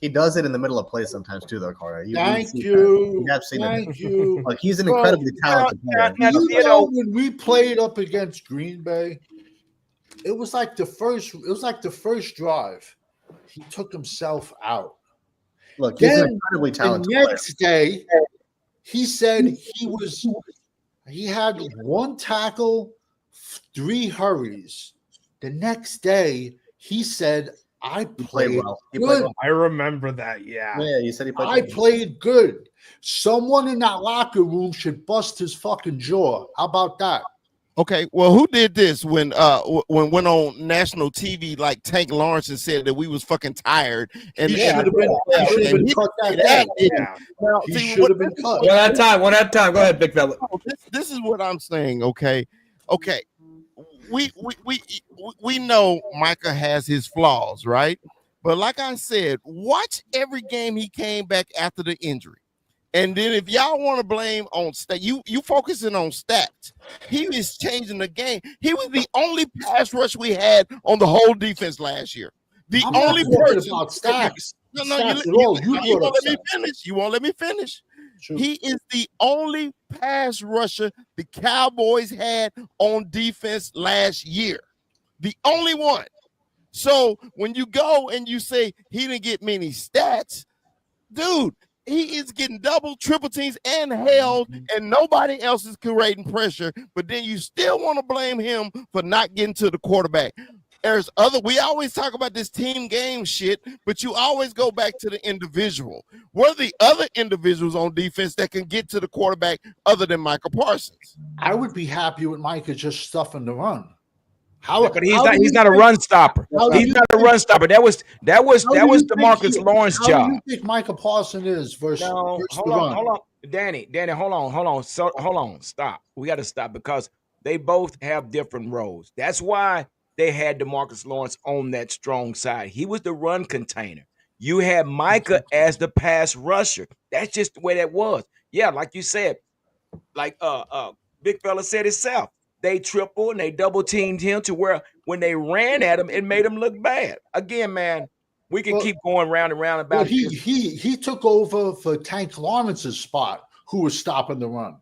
He does it in the middle of plays sometimes too, though, Carter. Thank you. Thank you. Like, he's an incredibly talented player. You know, when we played up against Green Bay, it was like the first drive. He took himself out. Look, he's an incredibly talented player. The next day, he said he had 1 tackle, 3 hurries. The next day, he said, I played well. Good. I remember that. Yeah, you said he played. I played good. Someone in that locker room should bust his fucking jaw. How about that? Okay, well, who did this when went on national TV like Tank Lawrence and said that we was fucking tired? And he should have been cut that day. He should have been cut. One at a time. Go ahead, big fella. This is what I'm saying. Okay. We know Micah has his flaws, right? But like I said, watch every game he came back after the injury. And then if y'all want to blame on stat, you focusing on stats. He is changing the game. He was the only pass rush we had on the whole defense last year. The I'm only person about stats. No, you won't let me finish. You won't let me finish. True. He is the only pass rusher the Cowboys had on defense last year. The only one. So when you go and you say he didn't get many stats, dude, he is getting double, triple teams and held, and nobody else is creating pressure. But then you still want to blame him for not getting to the quarterback. We always talk about this team game shit, but you always go back to the individual. What are the other individuals on defense that can get to the quarterback other than Micah Parsons? I would be happy with Micah just stuffing the run. But he's not a run stopper. He's not a run stopper. That was DeMarcus Lawrence's job. How do you think Micah Parsons is versus hold on. Danny, hold on. Hold on. Stop. We got to stop because they both have different roles. That's why they had DeMarcus Lawrence on that strong side. He was the run container. You had Micah as the pass rusher. That's just the way that was. Yeah, like you said, like big fella said himself. They tripled and they double teamed him to where when they ran at him, it made him look bad. Again, man, we can keep going round and round about this. He took over for Tank Lawrence's spot, who was stopping the run.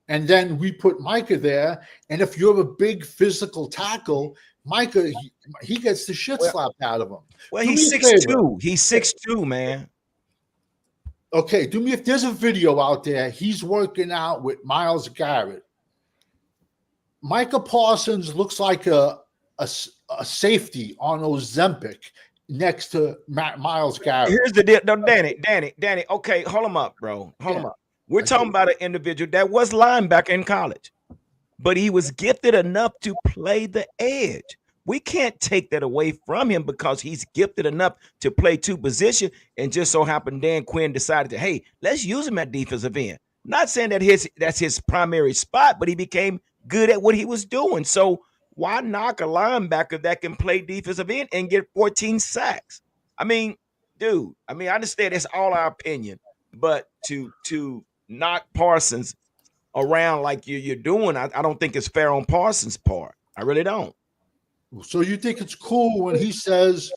And then we put Micah there. And if you're a big physical tackle, Micah, he gets the shit slapped out of him. Well, he's 6'2". He's 6'2", man. Okay, if there's a video out there, he's working out with Myles Garrett. Micah Parsons looks like a safety on Ozempic next to Myles Garrett. Here's the deal. No, Danny. Okay, hold him up, bro. Hold him up. We're talking about an individual that was linebacker in college, but he was gifted enough to play the edge. We can't take that away from him because he's gifted enough to play 2 positions. And just so happened Dan Quinn decided to, hey, let's use him at defensive end. Not saying that that's his primary spot, but he became good at what he was doing. So why knock a linebacker that can play defensive end and get 14 sacks? I mean, dude, I understand it's all our opinion, but to knock Parsons around like you're doing, I don't think it's fair on Parsons' part. I really don't. So you think it's cool when he says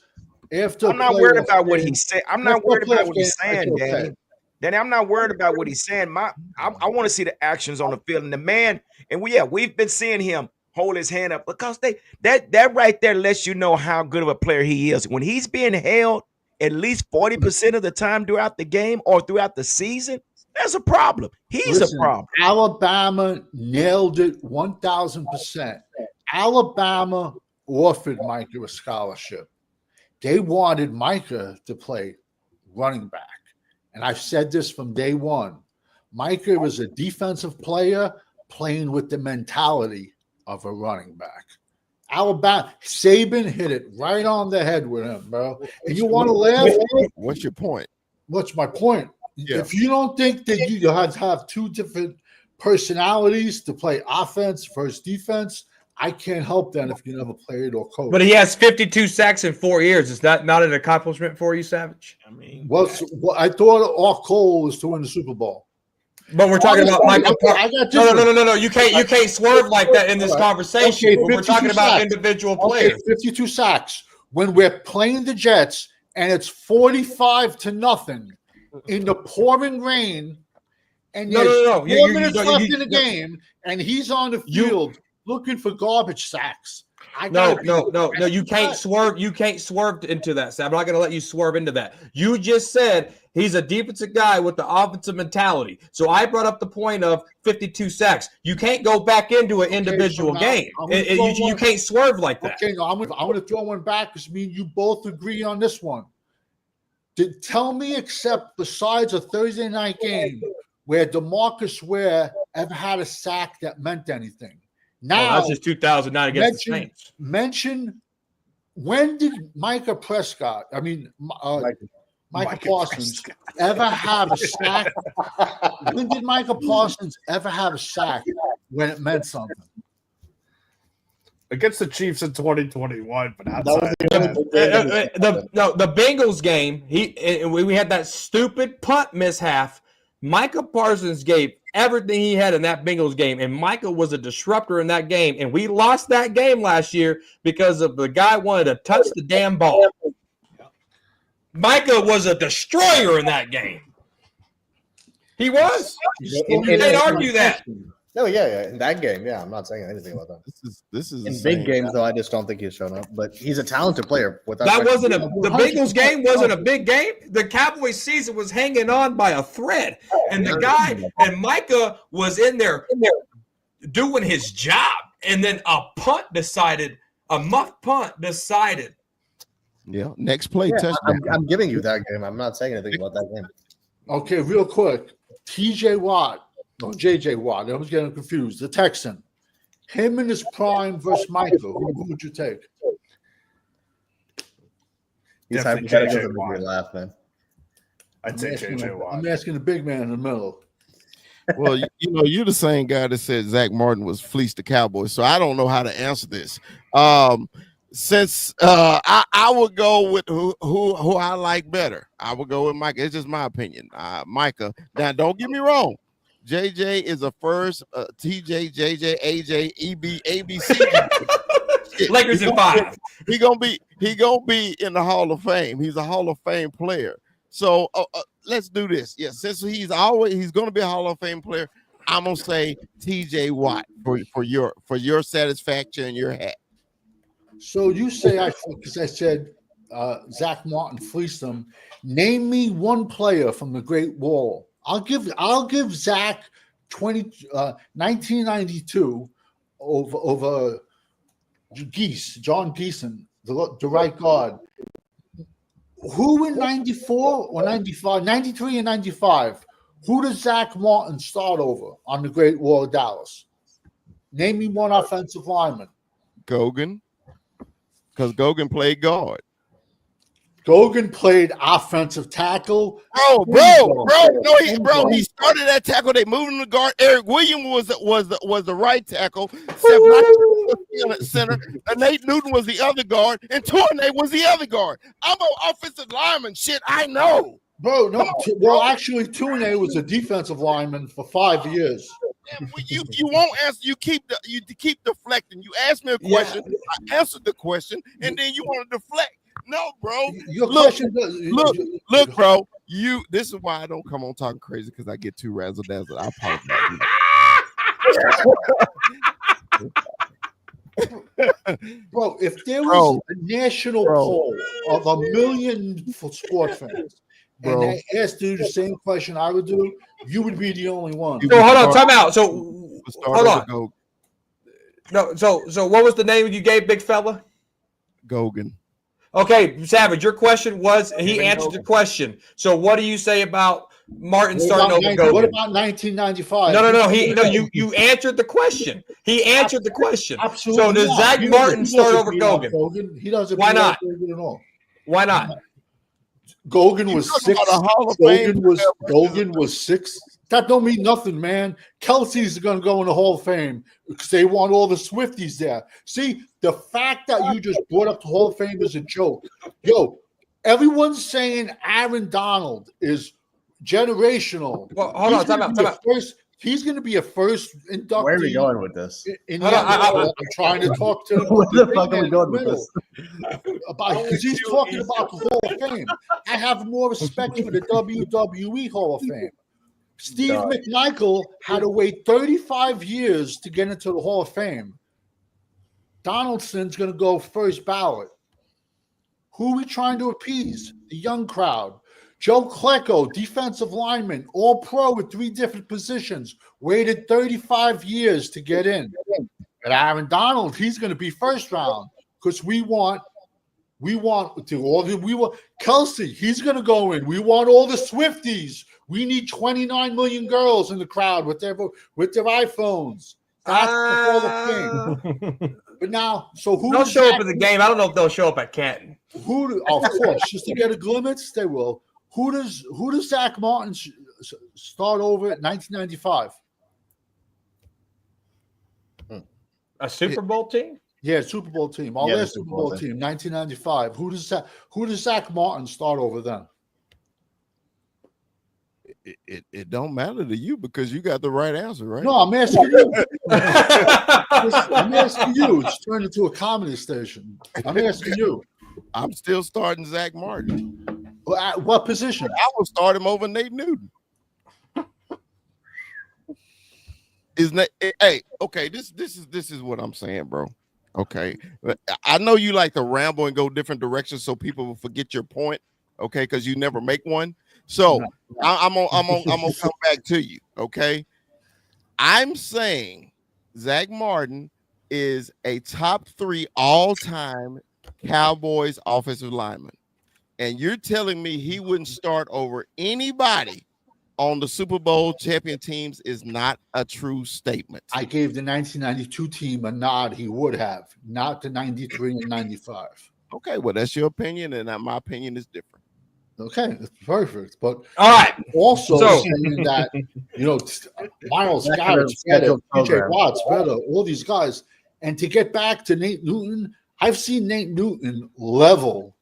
after I'm not worried about what he said. I'm not worried about what he's saying, Danny. Danny, I'm not worried about what he's saying. I want to see the actions on the field. And the man, and we've been seeing him hold his hand up because that right there lets you know how good of a player he is. When he's being held at least 40% of the time throughout the game or throughout the season, that's a problem. He's a problem. Alabama nailed it 1,000%. Alabama offered Micah a scholarship. they wanted Micah to play running back. And I've said this from day one. Micah was a defensive player playing with the mentality of a running back. Alabama, Saban hit it right on the head with him, bro. And you want to laugh? What's your point? What's my point? Yeah. If you don't think that you have to have two different personalities to play offense versus defense, I can't help that if you never played or coached. But he has 52 sacks in 4 years. Is that not an accomplishment for you, Savage? I mean, Well, I thought our goal was to win the Super Bowl. But we're talking about Michael. I got No. You can't swerve like that in this conversation. Okay, But we're talking 52 about sacks. individual players. 52 sacks. When we're playing the Jets and it's 45-0 in the pouring rain, and No. there's 4 minutes left in the game, and he's on the field looking for garbage sacks. No. You can't swerve. You can't swerve into that, Sam. I'm not going to let you swerve into that. You just said he's a defensive guy with the offensive mentality. So I brought up the point of 52 sacks. You can't go back into an individual game. You can't swerve like that. Okay, no, I'm going to throw one back because me and you both agree on this one. Tell me, except besides a Thursday night game where DeMarcus Ware ever had a sack that meant anything. Now, that's just 2009 against the Saints. Mention when did Micah Parsons ever have a sack? When did Micah Parsons ever have a sack when it meant something? Against the Chiefs in 2021, but That outside The Bengals game, we had that stupid punt mishap. Micah Parsons gave everything he had in that Bengals game, and Micah was a disruptor in that game. And we lost that game last year because of the guy wanted to touch the damn ball. Micah was a destroyer in that game. He was. You can't argue that. No, yeah, in that game, yeah, I'm not saying anything about that. This is In big games, though, I just don't think he's shown up. But he's a talented player. The Bengals game wasn't a big game. The Cowboys season was hanging on by a thread, and the guy and Micah was in there doing his job, and then a muff punt decided. Yeah, next play touchdown. I'm giving you that game. I'm not saying anything about that game. Okay, real quick, T.J. Watt. No, J.J. Watt. I was getting confused. The Texan. Him in his prime versus Michael. Who would you take? He's Definitely hypothetical J.J. to make me laugh, man. I'd say J.J. Watt. I'm asking the big man in the middle. Well, you're the same guy that said Zach Martin was fleeced the Cowboys, so I don't know how to answer this. Since I would go with who I like better. I would go with Micah. It's just my opinion. Micah. Now, don't get me wrong. JJ is a first. TJ, JJ, AJ, EB, ABC. Lakers in 5. He gonna be in the Hall of Fame. He's a Hall of Fame player. So let's do this. Yeah, since he's gonna be a Hall of Fame player, I'm gonna say TJ Watt for your satisfaction and your hat. So you say because I said Zach Martin fleeced him. Name me one player from the Great Wall. I'll give Zach 1992 over John Geeson, the right guard. Who in 94 or 95, 93 and 95? Who does Zach Martin start over on the Great Wall of Dallas? Name me one offensive lineman. Gogan, because Gogan played guard. Gogan played offensive tackle. He started at tackle. They moved him to guard. Eric Williams was the right tackle. Center. And Nate Newton was the other guard, and Tourné was the other guard. I'm an offensive lineman. Shit, I know. Bro, no. Well, actually, Tourné was a defensive lineman for 5 years. You won't answer. You keep deflecting. You asked me a question. Yeah. I answered the question, and then you want to deflect. No, bro. Look, bro. This is why I don't come on talking crazy, because I get too razzle dazzle. I apologize. Bro, if there was a national poll of 1 million sport fans, and they asked you the same question I would do, you would be the only one. So hold on, time out. So hold on. No, so what was the name you gave, big fella? Gogan. Okay, Savage, your question was he answered the question. So what do you say about Martin starting over Gogan? What about 1995? You answered the question. He answered the question. Absolutely. So does Zach Martin start over Gogan? He doesn't. Why not? Gogan at all. Why not? Gogan was 6. Gogan was 6. That don't mean nothing, man. Kelsey's going to go in the Hall of Fame because they want all the Swifties there. See, the fact that you just brought up the Hall of Fame is a joke. Yo, everyone's saying Aaron Donald is generational. Well, hold on, time out. He's going to be a first inductee. Where are we going with this? I'm trying to talk to him. Where the fuck are we going with this? Because he's talking about the Hall of Fame. I have more respect for the WWE Hall of Fame. Steve McMichael had to wait 35 years to get into the Hall of Fame. Donaldson's going to go first ballot. Who are we trying to appease? The young crowd. Joe Klecko, defensive lineman, all pro with 3 different positions, waited 35 years to get in. And Aaron Donald, he's going to be first round because we want Kelsey, he's going to go in. We want all the Swifties. We need 29 million girls in the crowd with their iPhones. That's the Hall of Fame. But now, so who they'll show up at the game? I don't know if they'll show up at Canton. Of course, just to get a glimpse, they will. Who does Zach Martin start over at 1995? A Super Bowl team? Yeah, Super Bowl team. Last Super Bowl team, 1995. Who does Zach Martin start over then? It don't matter to you because you got the right answer, right? No, I'm asking you. I'm asking you. It's turned into a comedy station. I'm asking you. I'm still starting Zach Martin. At what position? I will start him over Nate Newton. Okay, this is what I'm saying, bro. Okay, I know you like to ramble and go different directions so people will forget your point. Okay, because you never make one. So I'm gonna come back to you. Okay, I'm saying Zach Martin is a top 3 all-time Cowboys offensive lineman, and you're telling me he wouldn't start over anybody on the Super Bowl champion teams is not a true statement. I gave the 1992 team a nod. He would have, not the 93 and 95. Okay, well, that's your opinion, and my opinion is different. Okay, that's perfect. But all right, also saying that Miles Garrett's better, PJ Watt's better, all these guys, and to get back to Nate Newton, I've seen Nate Newton level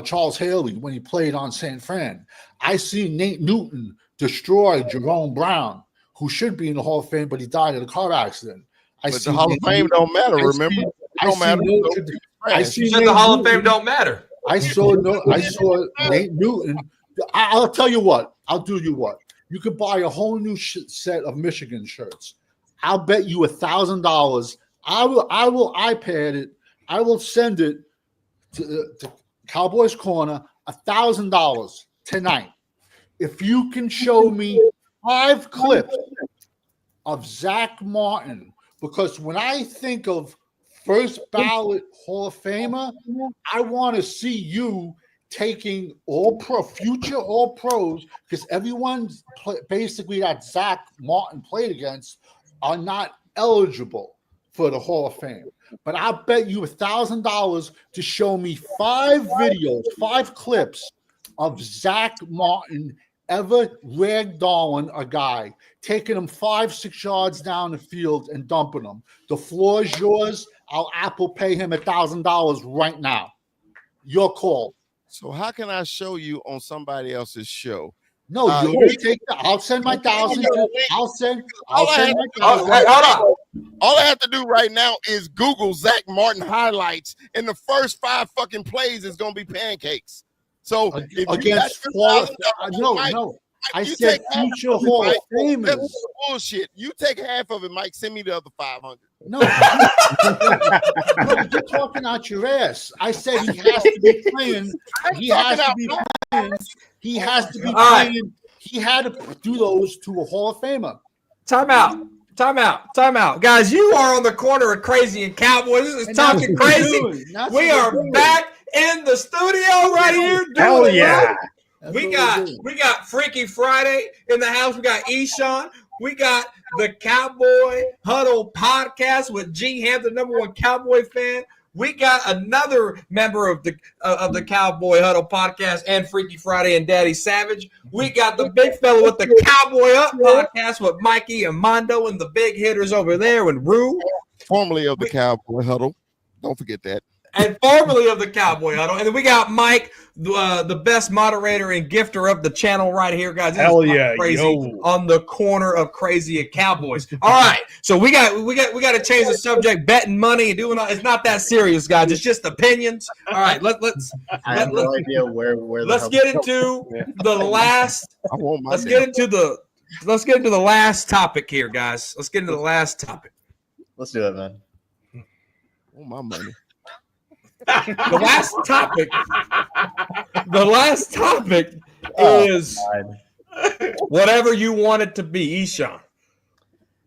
Charles Haley when he played on San Fran. I see Nate Newton destroy Jerome Brown, who should be in the Hall of Fame, but he died in a car accident. But the Hall of Fame don't matter, remember? I see the Hall of Fame don't matter. I saw Nate Newton. I'll tell you what. I'll do you what. You could buy a whole new set of Michigan shirts. I'll bet you $1,000. I will iPad it. I will send it to Cowboys Corner, $1,000 tonight. If you can show me 5 clips of Zach Martin, because when I think of first ballot Hall of Famer, I want to see you taking future all pros, because everyone basically that Zach Martin played against are not eligible for the Hall of Fame. But I'll bet you $1,000 to show me 5 videos, 5 clips of Zach Martin ever ragdolling a guy, taking him 5-6 yards down the field and dumping him. The floor is yours. I'll Apple Pay him $1,000 right now. Your call. So how can I show you on somebody else's show? No, you take that. I'll send my $1,000. I'll send my $1,000. All I have to do right now is Google Zach Martin highlights, and the first 5 fucking plays is gonna be pancakes. So against no. I said future Hall of Famers. That's bullshit. You take half of it, Mike. Send me the other 500. No, you're talking out your ass. I said he has to be playing. He has to be playing. He had to do those to a Hall of Famer. Time out. Time out. Guys, you are on the corner of Crazy and Cowboys. This is Talking Crazy. We are back in the studio right here. Hell yeah. We got Freaky Friday in the house. We got Eshawn. We got the Cowboy Huddle podcast with G Ham, the #1 Cowboy fan. We got another member of the Cowboy Huddle podcast and Freaky Friday and Daddy Savage. We got the big fella with the Cowboy Up podcast with Mikey and Mondo and the big hitters over there and Rue. Formerly of the Cowboy Huddle. Don't forget that. And formerly of the Cowboy Huddle. And then we got Mike, the best moderator and gifter of the channel right here, guys. This Hell is yeah, Crazy yo. on the corner of Crazy and Cowboys. All right, so we got to change the subject. Betting money and doing all, it's not that serious, guys. It's just opinions. All right, let's. I have no idea where. Let's get into the last. Let's get into the last topic here, guys. Let's get into the last topic. Let's do it, man. Oh, my money. The last topic is whatever you want it to be. Eshawn,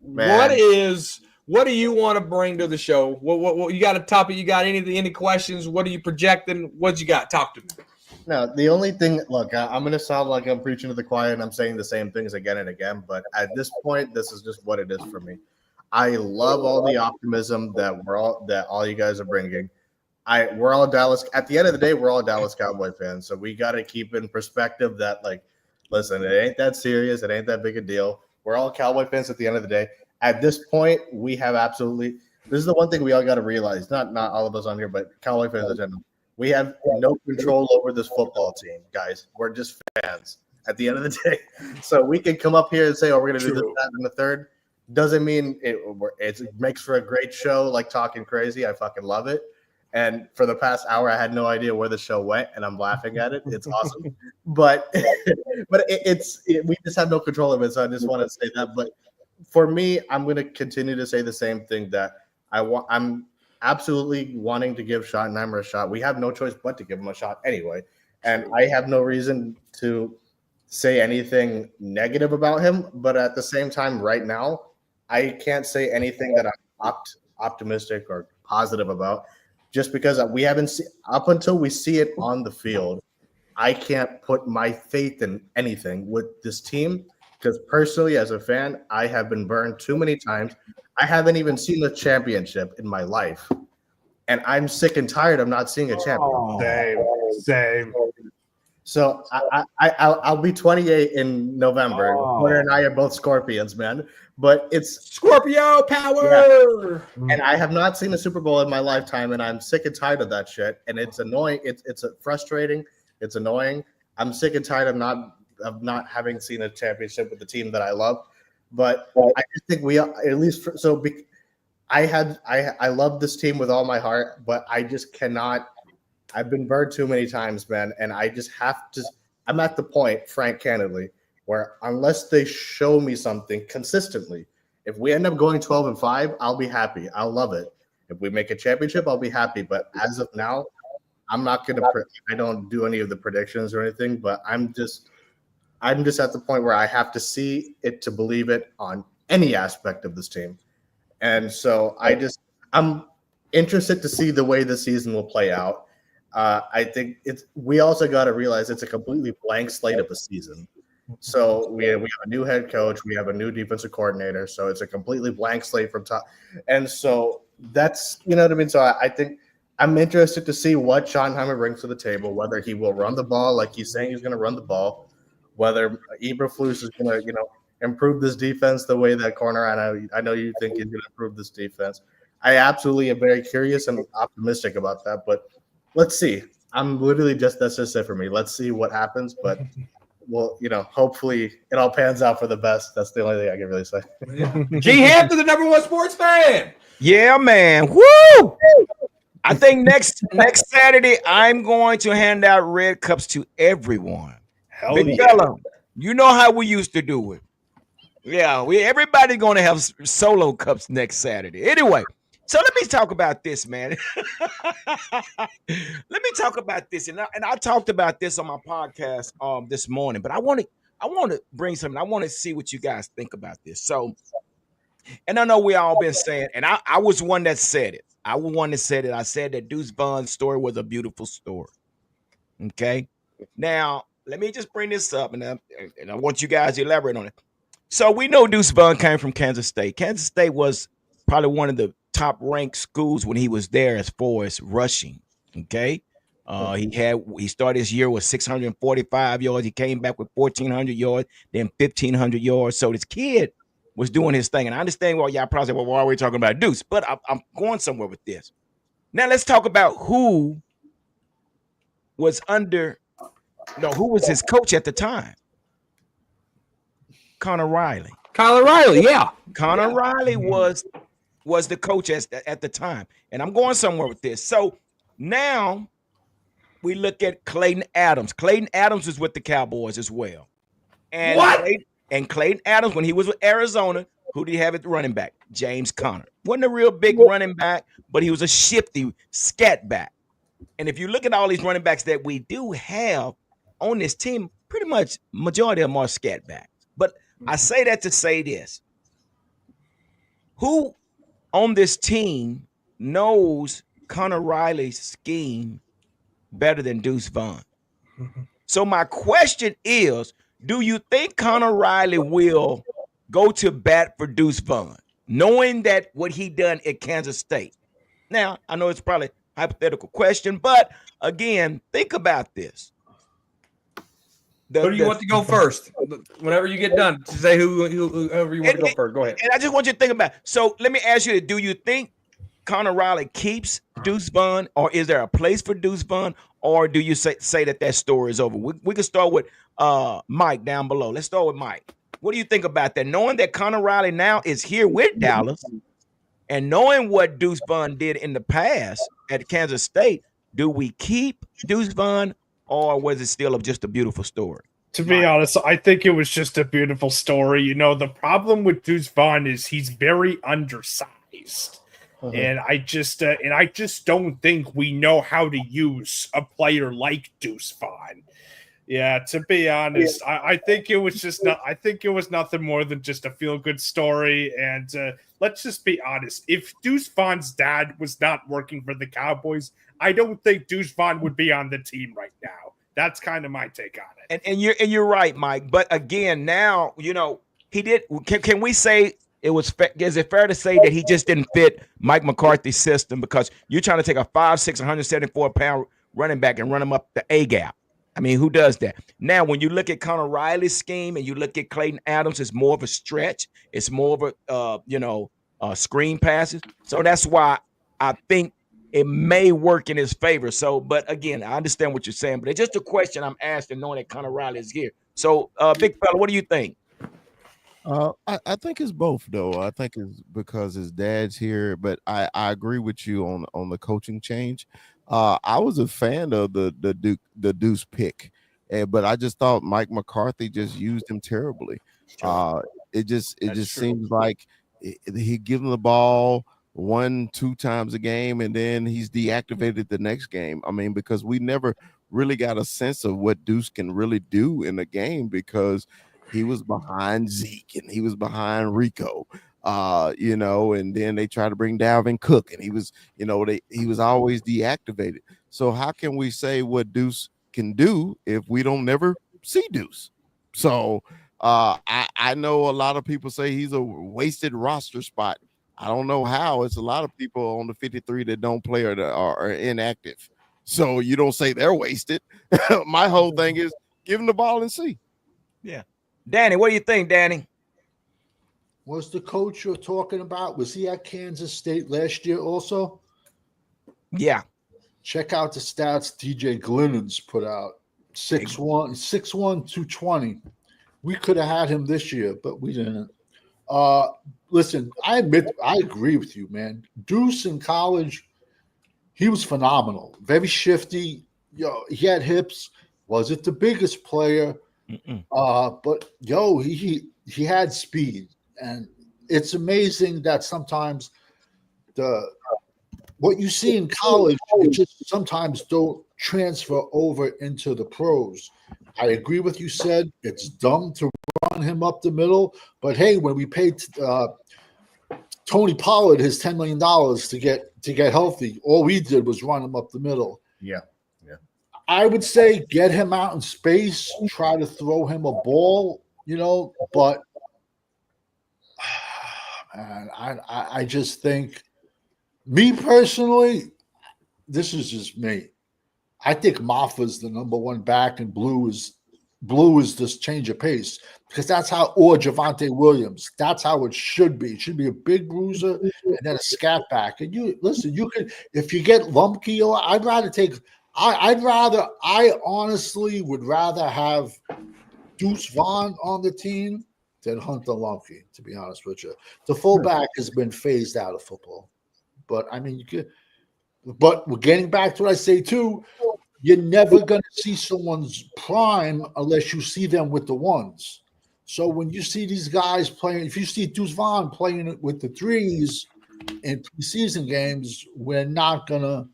what do you want to bring to the show? What you got a topic? You got any questions? What are you projecting? What you got? Talk to me. No, the only thing, look, I'm going to sound like I'm preaching to the choir and I'm saying the same things again and again, but at this point, this is just what it is for me. I love all the optimism that all you guys are bringing. We're all Dallas. At the end of the day, we're all Dallas Cowboy fans. So we got to keep in perspective that, like, listen, it ain't that serious. It ain't that big a deal. We're all Cowboy fans at the end of the day. At this point, we have absolutely – this is the one thing we all got to realize. Not all of us on here, but Cowboy fans in general. We have no control over this football team, guys. We're just fans at the end of the day. So we can come up here and say, oh, we're going to do this, that, and the third. Doesn't mean it makes for a great show like Talking Crazy. I fucking love it. And for the past hour, I had no idea where the show went, and I'm laughing at it. It's awesome, but we just have no control of it. So I just want to say that. But for me, I'm going to continue to say the same thing that I'm absolutely wanting to give Schottenheimer a shot. We have no choice but to give him a shot anyway, and I have no reason to say anything negative about him. But at the same time, right now, I can't say anything that I'm optimistic or positive about. Just because we haven't seen up until we see it on the field, I can't put my faith in anything with this team because personally, as a fan, I have been burned too many times. I haven't even seen a championship in my life, and I'm sick and tired of not seeing a champion. Same. So I'll be 28 in November. Porter and I are both Scorpions, man. But it's Scorpio power. Yeah. And I have not seen a Super Bowl in my lifetime, and I'm sick and tired of that shit. And it's annoying. It's frustrating. It's annoying. I'm sick and tired of not having seen a championship with the team that I love. But I just think we at least I love this team with all my heart, but I just cannot. I've been burned too many times, man, and I just have to. I'm at the point, Frank, candidly, where unless they show me something consistently, if we end up going 12-5, I'll be happy. I'll love it. If we make a championship, I'll be happy. But as of now, I'm not gonna. I don't do any of the predictions or anything. But I'm just at the point where I have to see it to believe it on any aspect of this team, and so I'm interested to see the way the season will play out. I think we also got to realize it's a completely blank slate of a season. So we have a new head coach, we have a new defensive coordinator, so it's a completely blank slate from top. And so that's, you know what I mean? So I think I'm interested to see what Schottenheimer brings to the table, whether he will run the ball like he's saying he's going to run the ball, whether Eberflus is going to, improve this defense the way that corner. I know you think he's going to improve this defense. I absolutely am very curious and optimistic about that, but let's see. I'm literally that's just it for me. Let's see what happens, but well, hopefully it all pans out for the best. That's the only thing I can really say. G Hampton, the #1 sports fan. Yeah, man. Woo! I think next Saturday I'm going to hand out red cups to everyone. Big fella, you know how we used to do it. Yeah, everybody going to have solo cups next Saturday. Anyway, so let me talk about this, man. Let me talk about this, and I talked about this on my podcast this morning. But I want to bring something. I want to see what you guys think about this. So And I know we all been saying, and I was one that said it. I was one that said it. I said that Deuce Vaughn's story was a beautiful story. Okay. Now, let me just bring this up, and I want you guys to elaborate on it. So we know Deuce Vaughn came from Kansas State. Kansas State was probably one of the top ranked schools when he was there as far as rushing. Okay. He started his year with 645 yards. He came back with 1,400 yards, then 1,500 yards. So this kid was doing his thing. And I understand why y'all probably say, well, why are we talking about Deuce? But I'm going somewhere with this. Now let's talk about who was who was his coach at the time? Connor Riley. Yeah. Connor Riley was the coach at the time. And I'm going somewhere with this. So now we look at Clayton Adams. Clayton Adams is with the Cowboys as well. And what? Clayton Adams, when he was with Arizona, who did he have at the running back? James Conner. Wasn't a real big running back, but he was a shifty scat back. And if you look at all these running backs that we do have on this team, pretty much majority of them are scat backs. But I say that to say this. Who on this team knows Connor Riley's scheme better than Deuce Vaughn? So my question is, do you think Connor Riley will go to bat for Deuce Vaughn, knowing that what he done at Kansas State? Now, I know it's probably a hypothetical question, but again, think about this. Who do you want to go first? Whenever you get done, to say whoever you want to go first. Go ahead. And I just want you to think about it. So let me ask you, do you think Connor Riley keeps Deuce Vaughn, or is there a place for Deuce Vaughn, or do you say that story is over? We can start with Mike down below. Let's start with Mike. What do you think about that? Knowing that Connor Riley now is here with Dallas, and knowing what Deuce Vaughn did in the past at Kansas State, do we keep Deuce Vaughn, or was it still just a beautiful story? To be honest, I think it was just a beautiful story. You know, the problem with Deuce Vaughn is he's very undersized. And I just don't think we know how to use a player like Deuce Vaughn. Yeah, to be honest, I think it was just not. I think it was nothing more than just a feel-good story. And let's just be honest: if Deuce Vaughn's dad was not working for the Cowboys, I don't think Deuce Vaughn would be on the team right now. That's kind of my take on it. And you're right, Mike. But again, now he did. Can we say? Is it fair to say that he just didn't fit Mike McCarthy's system, because you're trying to take a 5'6", 174-pound running back and run him up the A gap? I mean, who does that? Now, when you look at Connor Riley's scheme and you look at Clayton Adams, it's more of a stretch. It's more of a screen passes. So that's why I think it may work in his favor. So, but again, I understand what you're saying, but it's just a question I'm asking, knowing that Connor Riley is here. So, big fella, what do you think? I think it's both, though. I think it's because his dad's here, but I agree with you on the coaching change. I was a fan of the Deuce pick, but I just thought Mike McCarthy just used him terribly. It just seems like he give him the ball 1-2 times a game, and then he's deactivated the next game. I mean, because we never really got a sense of what Deuce can really do in a game, because he was behind Zeke and he was behind Rico, and then they tried to bring Dalvin Cook, and he was always deactivated. So how can we say what Deuce can do if we don't never see Deuce? So I know a lot of people say he's a wasted roster spot. I don't know how. It's a lot of people on the 53 that don't play or are inactive. So you don't say they're wasted. My whole thing is give him the ball and see. Yeah. Danny, what do you think, Danny? Was the coach you're talking about, was he at Kansas State last year also? Yeah. Check out the stats DJ Glennon's put out. 6'1", 220. We could have had him this year, but we didn't. Listen, I agree with you, man. Deuce in college, he was phenomenal. Very shifty. He had hips. Wasn't the biggest player. But he had speed, and it's amazing that sometimes what you see in college, it just sometimes don't transfer over into the pros. I agree with you. Said it's dumb to run him up the middle, but hey, when we paid Tony Pollard his $10 million to get healthy. All we did was run him up the middle. Yeah. I would say get him out in space, try to throw him a ball, but man, I just think, me personally, this is just me. I think Maffa's the number one back, and Blue is this change of pace, because that's how, or Javonte Williams, that's how it should be. It should be a big bruiser and then a scat back. And you could, if you get Lumpke, I honestly would rather have Deuce Vaughn on the team than Hunter Lumpke, to be honest with you. The fullback has been phased out of football. But I mean, but we're getting back to what I say too. You're never going to see someone's prime unless you see them with the ones. So when you see these guys playing, if you see Deuce Vaughn playing with the threes in preseason games, we're not going to,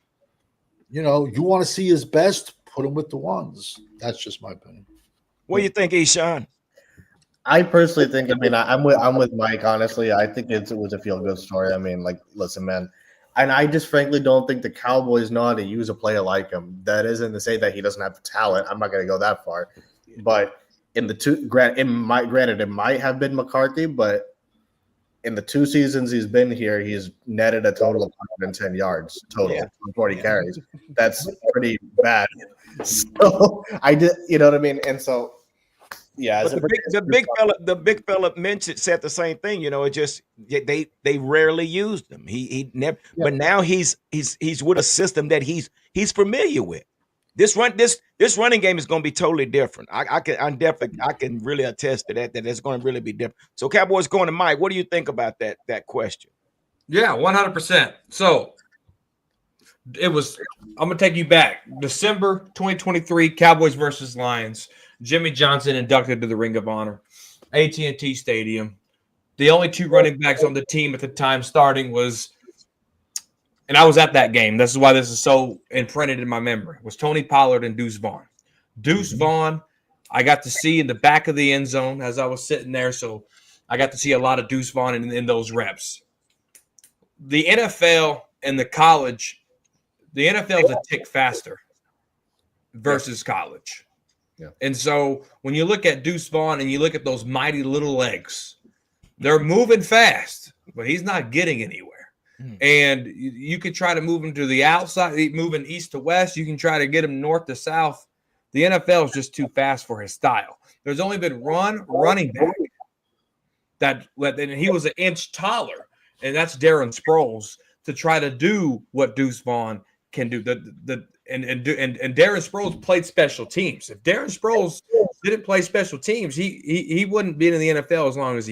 you want to see his best, put him with the ones. That's just my opinion. What do you think, Eshawn? I personally think, I'm with Mike, honestly. I think it was a feel-good story. I mean, like, listen, man. And I just frankly don't think the Cowboys know how to use a player like him. That isn't to say that he doesn't have the talent. I'm not going to go that far. But granted, it might have been McCarthy, but in the 2 seasons he's been here, he's netted a total of 110 yards total, 40 carries. That's pretty bad. So I did, you know what I mean? And so, yeah, the big fella said the same thing. It just they rarely used him. He never, but now he's with a system that he's familiar with. This running game is going to be totally different. I can really attest to that it's going to really be different. So Cowboys going to Mike. What do you think about that question? Yeah, 100%. So I'm going to take you back. December 2023, Cowboys versus Lions. Jimmy Johnson inducted to the Ring of Honor, AT&T Stadium. The only 2 running backs on the team at the time starting was, and I was at that game. This is why this is so imprinted in my memory, was Tony Pollard and Deuce Vaughn. Deuce Vaughn, I got to see in the back of the end zone as I was sitting there, so I got to see a lot of Deuce Vaughn in those reps. The NFL and the college, the NFL is a tick faster versus college. Yeah. And so when you look at Deuce Vaughn and you look at those mighty little legs, they're moving fast, but he's not getting anywhere. And you could try to move him to the outside, moving east to west. You can try to get him north to south. The NFL is just too fast for his style. There's only been one running back and he was an inch taller, and that's Darren Sproles, to try to do what Deuce Vaughn can do. And Darren Sproles played special teams. If Darren Sproles didn't play special teams, he wouldn't be in the NFL as long as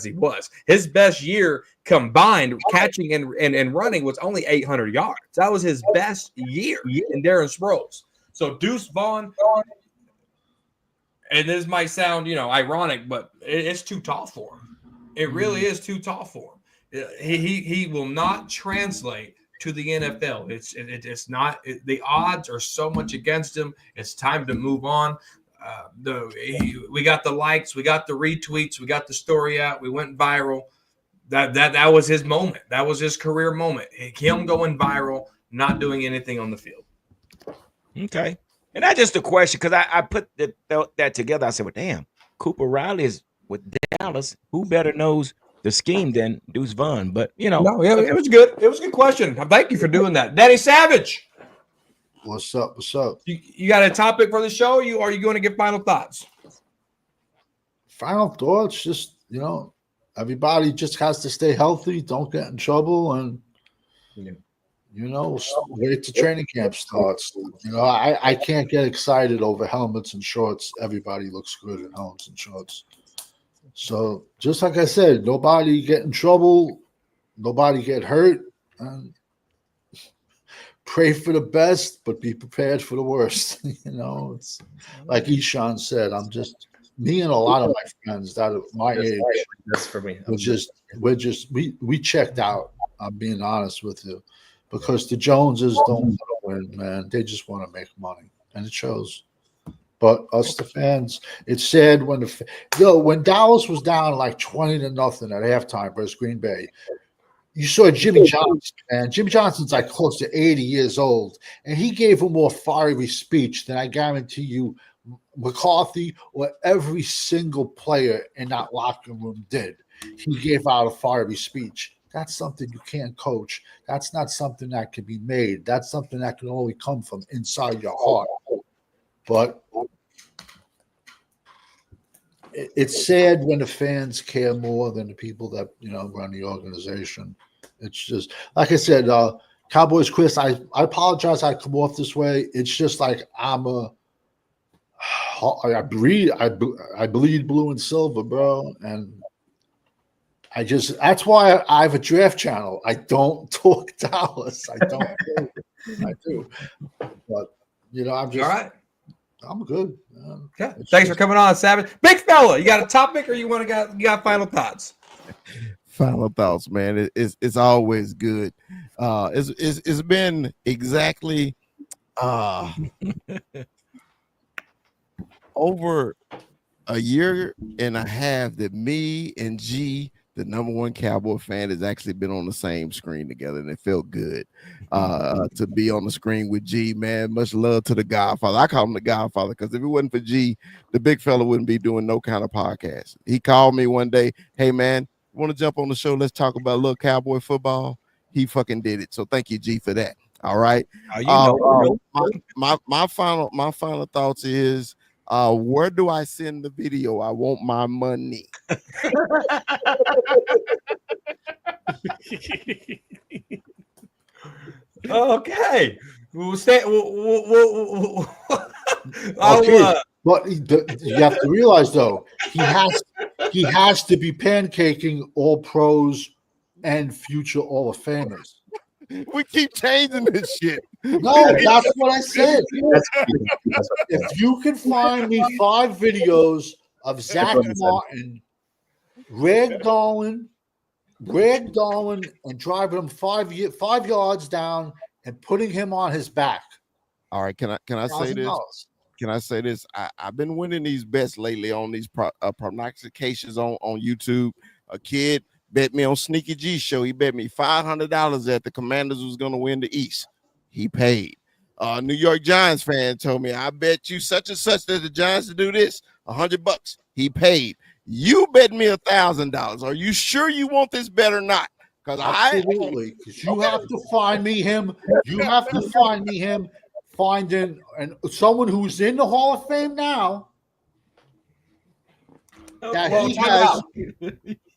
he was. His best year combined catching and running was only 800 yards. That was his best year in Darren Sproles. So Deuce Vaughn, and this might sound ironic, but it's too tall for him. It really is too tall for him. He will not translate to the NFL. It's not. The odds are so much against him. It's time to move on. We got the likes, we got the retweets, we got the story out, we went viral. That was his moment. That was his career moment. Him going viral, not doing anything on the field. Okay, and that's just a question, because I put that together. I said, well, damn, Cooper Riley is with Dallas. Who better knows the scheme than Deuce Vaughn? But it was good. It was a good question. Thank you for doing that, Danny Savage. What's up? What's up? You got a topic for the show? Are you going to give final thoughts? Final thoughts, just everybody just has to stay healthy, don't get in trouble, and wait till training camp starts. I can't get excited over helmets and shorts. Everybody looks good in helmets and shorts. So just like I said, nobody get in trouble, nobody get hurt, and pray for the best, but be prepared for the worst. It's like Eshawn said, me and a lot of my friends that are my age. That's for me. We checked out. I'm being honest with you, because the Joneses don't want to win, man. They just want to make money, and it shows. But us, the fans, it's sad when when Dallas was down like 20-0 at halftime versus Green Bay. You saw Jimmy Johnson, man. Jimmy Johnson's like close to 80 years old, and he gave a more fiery speech than I guarantee you McCarthy or every single player in that locker room did. He gave out a fiery speech. That's something you can't coach. That's not something that can be made. That's something that can only come from inside your heart. But it's sad when the fans care more than the people that run the organization. It's just like I said, Cowboys Chris. I apologize. I come off this way. It's just like I bleed blue and silver, bro, and that's why I have a draft channel. I don't talk Dallas. I don't. I do, but I'm just all right. I'm good. Okay. Thanks for coming on, Savage. Big fella, you got a topic or you got final thoughts? Final thoughts, man. It's always good. It's been exactly over a year and a half that me and G, the number one Cowboy fan, has actually been on the same screen together, and it felt good to be on the screen with G, man. Much love to the Godfather. I call him the Godfather because if it wasn't for G, the big fella wouldn't be doing no kind of podcast. He called me one day, hey, man, want to jump on the show? Let's talk about a little Cowboy football. He fucking did it. So thank you, G, for that. All right. My final thoughts is, where do I send the video? I want my money. Okay. We'll stay. But you have to realize, though, he has to be pancaking all pros and future Hall of Famers. We keep changing this shit. No, that's what I said. If you can find me 5 videos of Zach Martin ragdolling and driving him 5 yards down and putting him on his back. All right, can I say this? Can I say this? I've been winning these bets lately on these prognostications on YouTube. A kid bet me on Sneaky G show. He bet me $500 that the Commanders was going to win the East. He paid. New York Giants fan told me, I bet you such and such that the Giants to do this, $100. He paid. You bet me $1,000. Are you sure you want this bet or not? Because absolutely, because you have to find me him. You have to find me him finding and someone who's in the Hall of Fame now. That he has.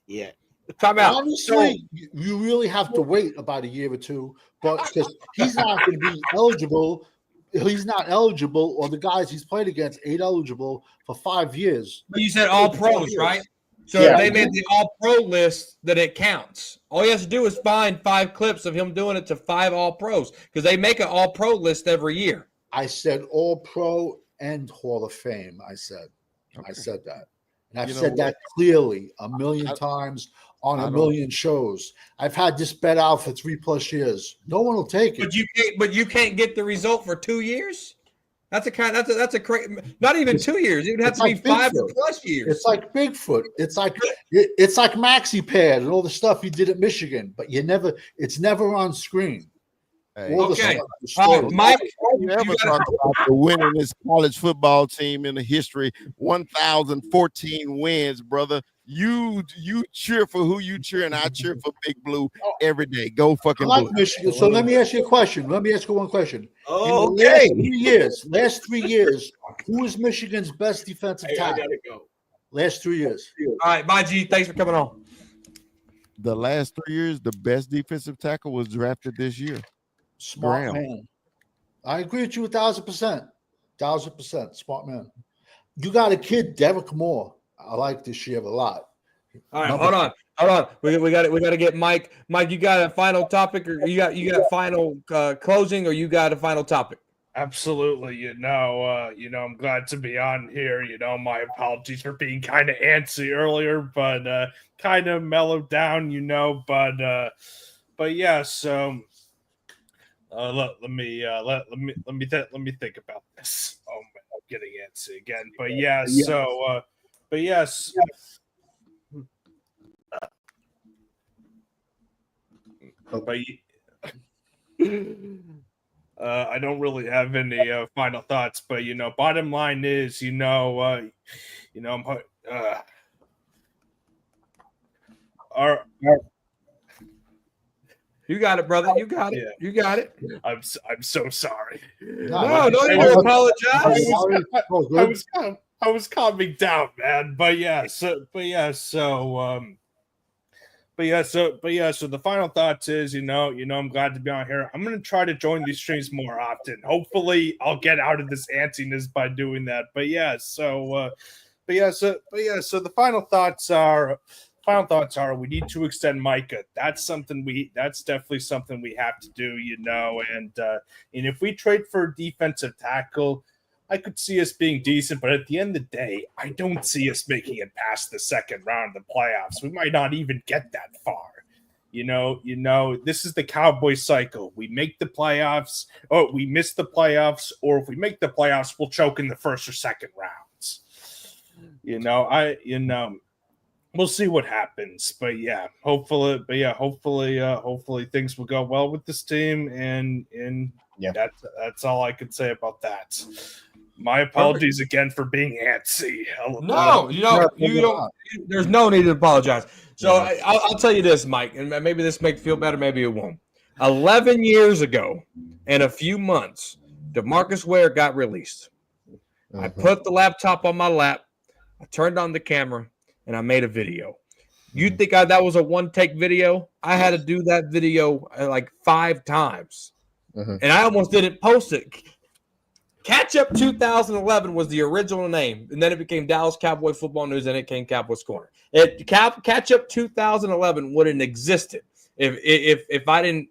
Yeah. Time out. Honestly, you really have to wait about a year or two, but because he's not going to be eligible. He's not eligible, or the guys he's played against ain't eligible for 5 years. But you said all pros, right? So if they made the all pro list, that it counts. All he has to do is find 5 clips of him doing it to 5 all pros because they make an all pro list every year. I said all pro and Hall of Fame. I said that. And I've said that clearly a million times on a million shows. I've had this bet out for 3+ years. No one will take it. But you can't get the result for 2 years. That's a crazy. Not even 2 years. It would have to be 5+ years. It's like Bigfoot. It's like Maxi Pad and all the stuff he did at Michigan. But it's never on screen. Hey, okay, Mike, you ever talk about the winningest college football team in the history? 1,014 wins, brother. You cheer for who you cheer, and I cheer for Big Blue every day. Go fucking Blue. Michigan. So let me ask you a question. Let me ask you one question. Oh, in the last 3 years, who is Michigan's best defensive tackle? I gotta go. Last 3 years. All right, bye, G. Thanks for coming on. The last 3 years, the best defensive tackle was drafted this year. Smart man. I agree with you 1,000%. 1,000%. Smart man. You got a kid, Derek Moore. I like this year a lot. All right, hold on. We got to get Mike. Mike, you got a final topic, or you got final closing, or you got a final topic? Absolutely. I'm glad to be on here. My apologies for being kind of antsy earlier, but kind of mellowed down. But yeah. So. Let me think about this. Oh man, I'm getting antsy again. But yeah, but yes. But I don't really have any final thoughts. But bottom line is, You got it, brother. You got it. Yeah. You got it. I'm so sorry. No, don't even apologize. I was calming down, man. So the final thoughts is, I'm glad to be on here. I'm gonna try to join these streams more often. Hopefully, I'll get out of this antsiness by doing that. So the final thoughts are we need to extend Micah. That's definitely something we have to do, and if we trade for a defensive tackle, I could see us being decent, but at the end of the day, I don't see us making it past the second round of the playoffs. We might not even get that far. This is the Cowboys cycle. We make the playoffs, or we miss the playoffs, or if we make the playoffs, we'll choke in the first or second rounds. We'll see what happens, hopefully things will go well with this team, and that's all I can say about that. My apologies again for being antsy. No, you don't. There's no need to apologize. So I'll tell you this, Mike, and maybe this makes you feel better, maybe it won't. 11 years ago, in a few months, DeMarcus Ware got released. I put the laptop on my lap, I turned on the camera, and I made a video. You think that was a one-take video? I had to do that video like 5 times, and I almost didn't post it. Catch Up 2011 was the original name, and then it became Dallas Cowboy Football News, and it came Cowboys Corner. Catch Up 2011 wouldn't existed if I didn't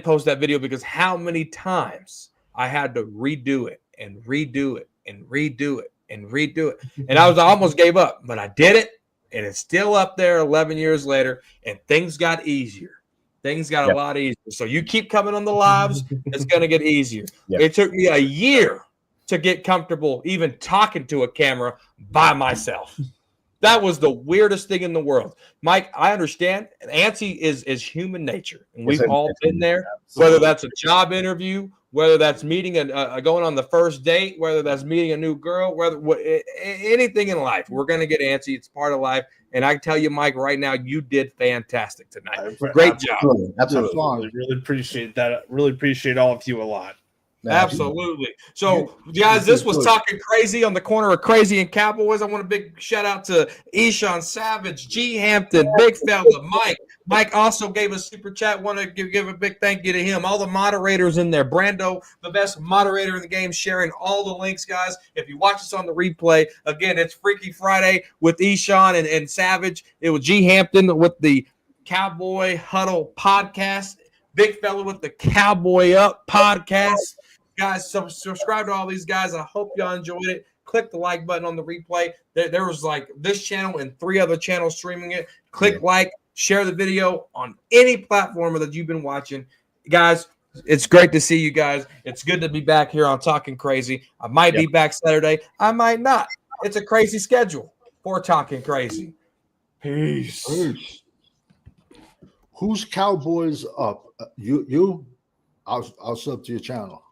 post that video, because how many times I had to redo it and redo it and redo it and redo it, and I almost gave up, but I did it, and it's still up there 11 years later, and things got easier. Things got a lot easier. So you keep coming on the lives, it's going to get easier. It took me a year to get comfortable even talking to a camera by myself. That was the weirdest thing in the world. Mike, I understand. Antsy is human nature, and we've all been there, whether that's a job interview, whether that's meeting going on the first date, whether that's meeting a new girl, anything in life. We're going to get antsy. It's part of life. And I tell you, Mike, right now, you did fantastic tonight. Great job. Absolutely. Really appreciate that. Really appreciate all of you a lot. Absolutely. So, guys, this was Talking Crazy on the corner of Crazy and Cowboys. I want a big shout out to Eshawn Savage, G. Hampton, Big Fella, Mike. Mike also gave a super chat. Want to give a big thank you to him. All the moderators in there. Brando, the best moderator in the game, sharing all the links, guys. If you watch us on the replay, again, it's Freaky Friday with Eshawn and Savage. It was G. Hampton with the Cowboy Huddle podcast. Big Fella with the Cowboy Up podcast. Guys, subscribe to all these guys. I hope y'all enjoyed it. Click the like button on the replay. There was like this channel and 3 other channels streaming it. Click like, share the video on any platform that you've been watching. Guys, it's great to see you guys. It's good to be back here on Talking Crazy. I might be back Saturday. I might not. It's a crazy schedule for Talking Crazy. Peace. Who's Cowboys Up? You? I'll sub to your channel.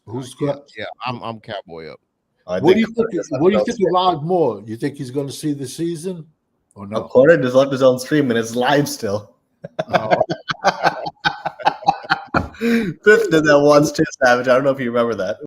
Who's got? Yeah, I'm Cowboy Up. What do you think? What do you think of Rod Moore? You think he's going to see the season or no? According to left his own stream and it's live still. Fifth did that once too, Savage. I don't know if you remember that.